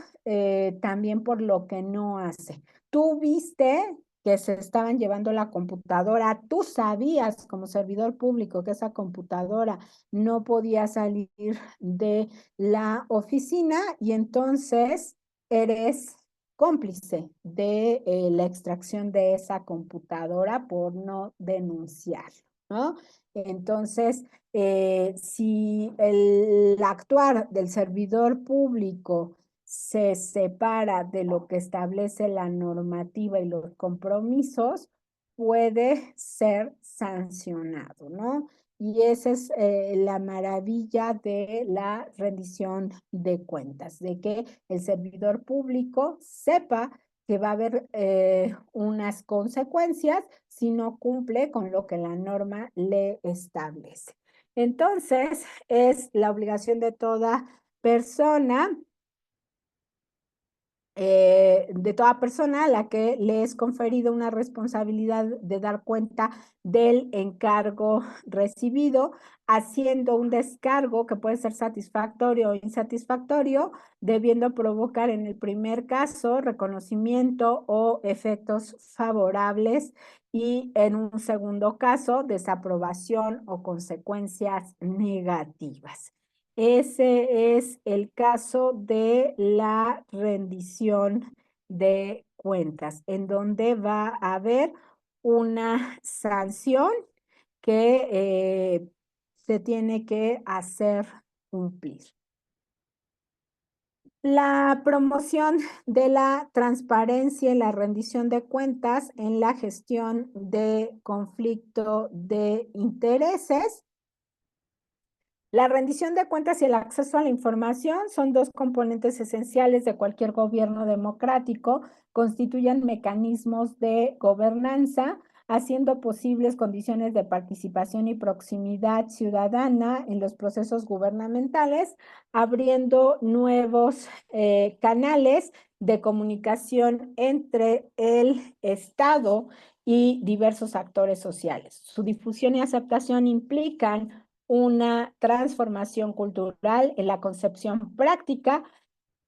también por lo que no hace. Tú viste que se estaban llevando la computadora, tú sabías como servidor público que esa computadora no podía salir de la oficina y entonces eres cómplice de la extracción de esa computadora por no denunciarlo, ¿no? Entonces, si el actuar del servidor público se separa de lo que establece la normativa y los compromisos, puede ser sancionado, ¿no? Y esa es la maravilla de la rendición de cuentas, de que el servidor público sepa que va a haber unas consecuencias si no cumple con lo que la norma le establece. Entonces, es la obligación de toda persona a la que le es conferida una responsabilidad de dar cuenta del encargo recibido, haciendo un descargo que puede ser satisfactorio o insatisfactorio, debiendo provocar en el primer caso reconocimiento o efectos favorables y en un segundo caso desaprobación o consecuencias negativas. Ese es el caso de la rendición de cuentas, en donde va a haber una sanción que se tiene que hacer cumplir. La promoción de la transparencia y la rendición de cuentas en la gestión de conflicto de intereses. La rendición de cuentas y el acceso a la información son dos componentes esenciales de cualquier gobierno democrático, constituyen mecanismos de gobernanza, haciendo posibles condiciones de participación y proximidad ciudadana en los procesos gubernamentales, abriendo nuevos canales de comunicación entre el Estado y diversos actores sociales. Su difusión y aceptación implican una transformación cultural en la concepción práctica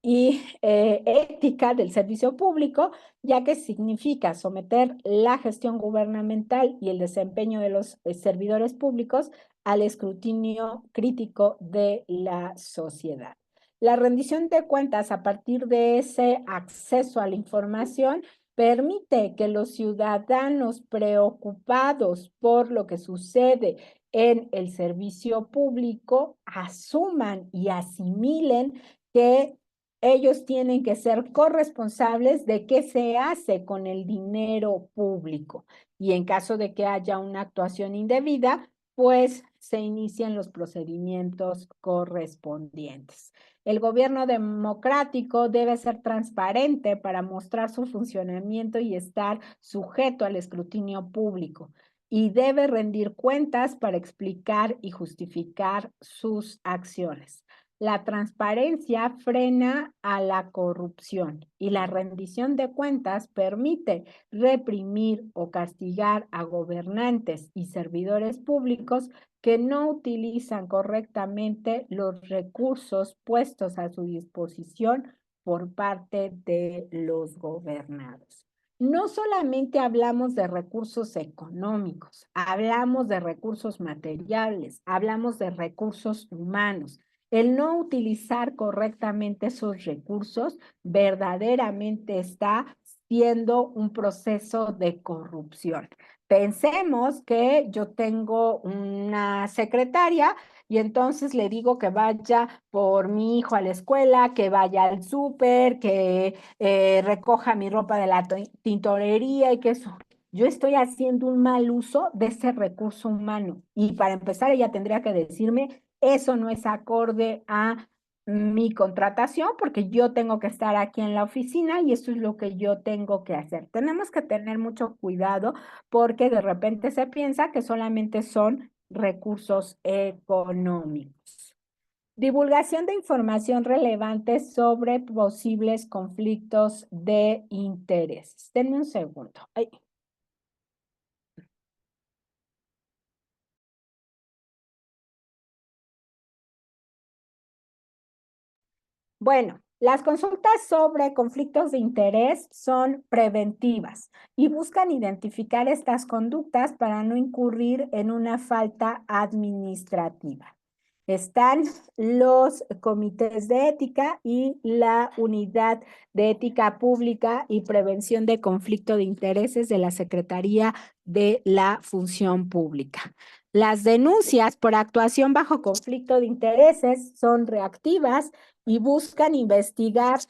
y ética del servicio público, ya que significa someter la gestión gubernamental y el desempeño de los servidores públicos al escrutinio crítico de la sociedad. La rendición de cuentas a partir de ese acceso a la información permite que los ciudadanos preocupados por lo que sucede en el servicio público asuman y asimilen que ellos tienen que ser corresponsables de qué se hace con el dinero público. Y en caso de que haya una actuación indebida, pues se inician los procedimientos correspondientes. El gobierno democrático debe ser transparente para mostrar su funcionamiento y estar sujeto al escrutinio público, y debe rendir cuentas para explicar y justificar sus acciones. La transparencia frena a la corrupción y la rendición de cuentas permite reprimir o castigar a gobernantes y servidores públicos que no utilizan correctamente los recursos puestos a su disposición por parte de los gobernados. No solamente hablamos de recursos económicos, hablamos de recursos materiales, hablamos de recursos humanos. El no utilizar correctamente esos recursos verdaderamente está siendo un proceso de corrupción. Pensemos que yo tengo una secretaria y entonces le digo que vaya por mi hijo a la escuela, que vaya al súper, que recoja mi ropa de la tintorería y que eso. Yo estoy haciendo un mal uso de ese recurso humano. Y para empezar, ella tendría que decirme, eso no es acorde a mi contratación porque yo tengo que estar aquí en la oficina y eso es lo que yo tengo que hacer. Tenemos que tener mucho cuidado porque de repente se piensa que solamente son recursos económicos. Divulgación de información relevante sobre posibles conflictos de intereses. Denme un segundo. Ay. Bueno, las consultas sobre conflictos de interés son preventivas y buscan identificar estas conductas para no incurrir en una falta administrativa. Están los comités de ética y la unidad de ética pública y prevención de conflicto de intereses de la Secretaría de la Función Pública. Las denuncias por actuación bajo conflicto de intereses son reactivas y buscan investigar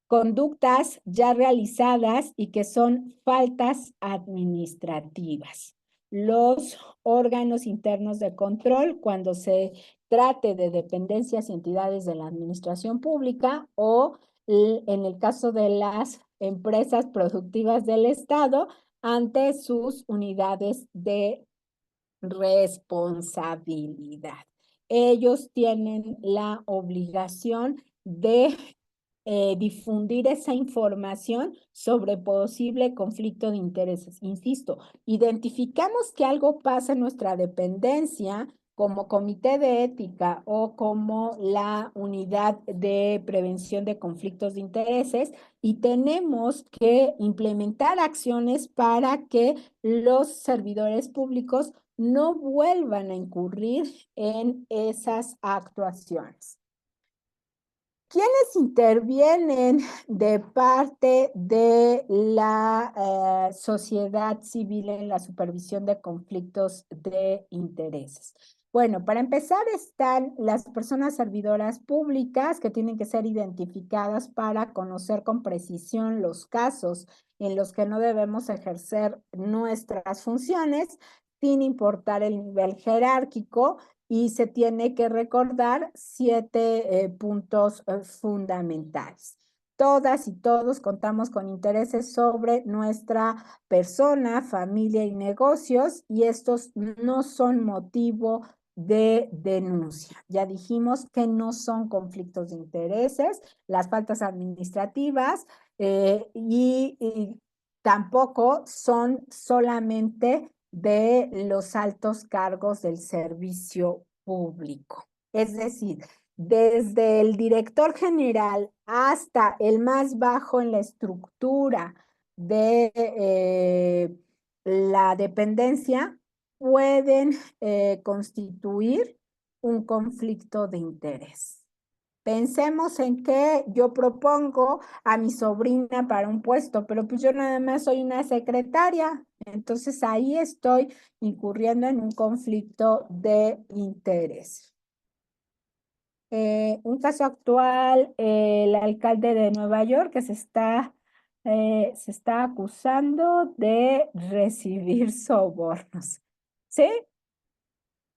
conductas ya realizadas y que son faltas administrativas. Los órganos internos de control, cuando se trate de dependencias y entidades de la administración pública o en el caso de las empresas productivas del Estado, ante sus unidades de responsabilidad. Ellos tienen la obligación de difundir esa información sobre posible conflicto de intereses. Insisto, identificamos que algo pasa en nuestra dependencia como comité de ética o como la unidad de prevención de conflictos de intereses y tenemos que implementar acciones para que los servidores públicos no vuelvan a incurrir en esas actuaciones. ¿Quiénes intervienen de parte de la sociedad civil en la supervisión de conflictos de intereses? Bueno, para empezar están las personas servidoras públicas que tienen que ser identificadas para conocer con precisión los casos en los que no debemos ejercer nuestras funciones, sin importar el nivel jerárquico, y se tiene que recordar 7 puntos fundamentales. Todas y todos contamos con intereses sobre nuestra persona, familia y negocios, y estos no son motivo de denuncia. Ya dijimos que no son conflictos de intereses, las faltas administrativas y tampoco son solamente de los altos cargos del servicio público. Es decir, desde el director general hasta el más bajo en la estructura de la dependencia pueden constituir un conflicto de interés. Pensemos en que yo propongo a mi sobrina para un puesto, pero pues yo nada más soy una secretaria. Entonces ahí estoy incurriendo en un conflicto de interés. Un caso actual, el alcalde de Nueva York que se está acusando de recibir sobornos. ¿Sí?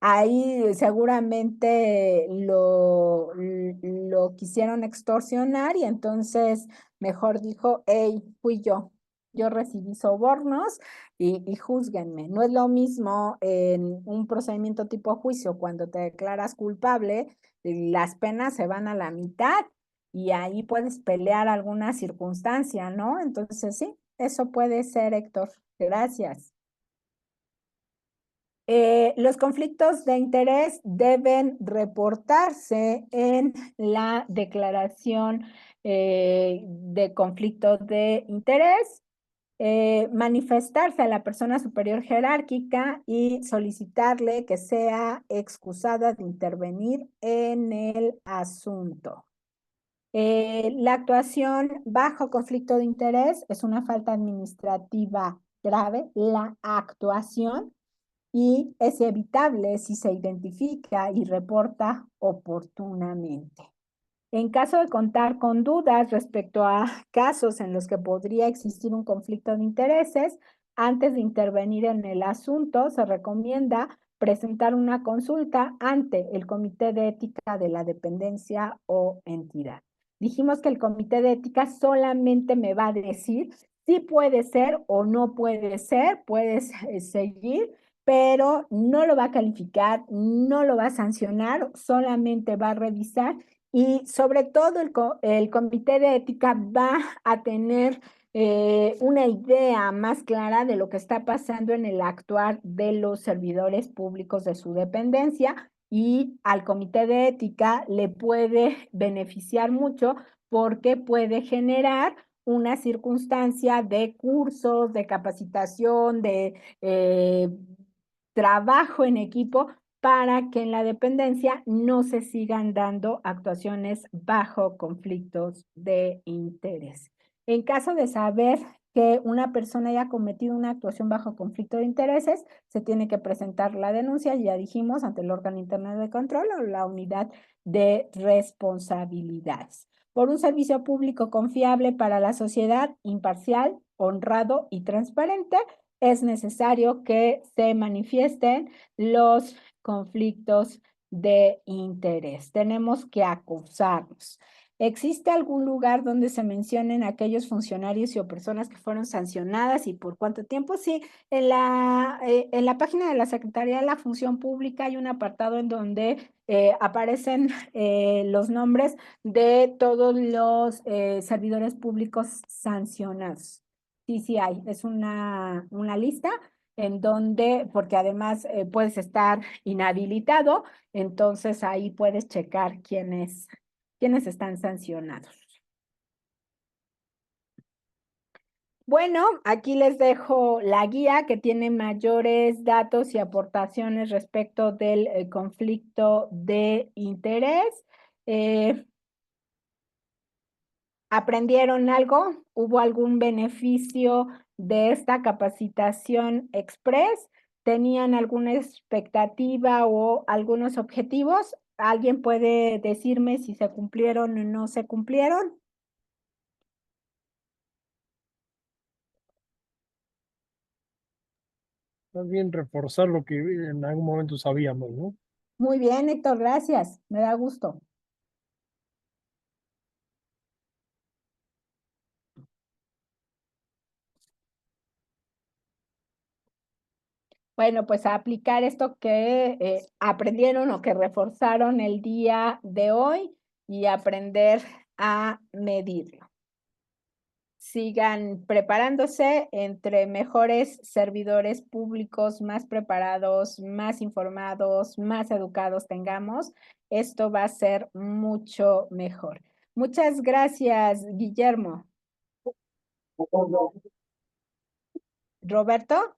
Ahí seguramente lo quisieron extorsionar y entonces mejor dijo, hey, fui yo recibí sobornos y júzguenme. No es lo mismo en un procedimiento tipo juicio cuando te declaras culpable, las penas se van a la mitad y ahí puedes pelear alguna circunstancia, ¿no? Entonces sí, eso puede ser, Héctor. Gracias. Los conflictos de interés deben reportarse en la declaración de conflicto de interés, manifestarse a la persona superior jerárquica y solicitarle que sea excusada de intervenir en el asunto. La actuación bajo conflicto de interés es una falta administrativa grave. La actuación y es evitable si se identifica y reporta oportunamente. En caso de contar con dudas respecto a casos en los que podría existir un conflicto de intereses, antes de intervenir en el asunto, se recomienda presentar una consulta ante el Comité de Ética de la dependencia o entidad. Dijimos que el Comité de Ética solamente me va a decir si puede ser o no puede ser, puedes seguir, pero no lo va a calificar, no lo va a sancionar, solamente va a revisar y sobre todo el comité de ética va a tener una idea más clara de lo que está pasando en el actuar de los servidores públicos de su dependencia y al comité de ética le puede beneficiar mucho porque puede generar una circunstancia de cursos, de capacitación, de trabajo en equipo para que en la dependencia no se sigan dando actuaciones bajo conflictos de interés. En caso de saber que una persona haya cometido una actuación bajo conflicto de intereses, se tiene que presentar la denuncia, ya dijimos, ante el órgano interno de control o la unidad de responsabilidades. Por un servicio público confiable para la sociedad, imparcial, honrado y transparente, es necesario que se manifiesten los conflictos de interés. Tenemos que acusarnos. ¿Existe algún lugar donde se mencionen aquellos funcionarios y o personas que fueron sancionadas y por cuánto tiempo? Sí, en la página de la Secretaría de la Función Pública hay un apartado en donde aparecen los nombres de todos los servidores públicos sancionados. Sí, sí hay, es una lista en donde, porque además puedes estar inhabilitado, entonces ahí puedes checar quiénes están sancionados. Bueno, aquí les dejo la guía que tiene mayores datos y aportaciones respecto del conflicto de interés. ¿Aprendieron algo? ¿Hubo algún beneficio de esta capacitación express? ¿Tenían alguna expectativa o algunos objetivos? ¿Alguien puede decirme si se cumplieron o no se cumplieron? Más bien reforzar lo que en algún momento sabíamos, ¿no? Muy bien, Héctor, gracias. Me da gusto. Bueno, pues a aplicar esto que aprendieron o que reforzaron el día de hoy y aprender a medirlo. Sigan preparándose, entre mejores servidores públicos, más preparados, más informados, más educados tengamos, esto va a ser mucho mejor. Muchas gracias, Guillermo. Roberto.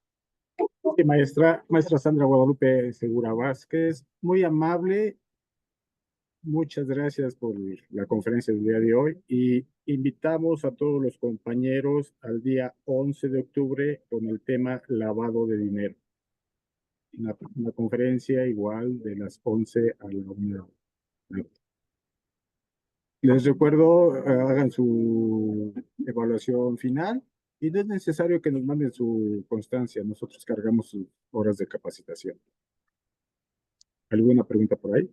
Sí, maestra Sandra Guadalupe Segura Vázquez, muy amable. Muchas gracias por la conferencia del día de hoy y invitamos a todos los compañeros al día 11 de octubre con el tema lavado de dinero. Una conferencia igual de las 11 a la 1. Les recuerdo, hagan su evaluación final y no es necesario que nos manden su constancia. Nosotros cargamos sus horas de capacitación. ¿Alguna pregunta por ahí?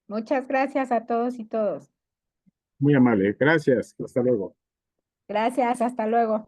Muchas gracias a todos y todos. Muy amable. Gracias. Hasta luego. Gracias, hasta luego.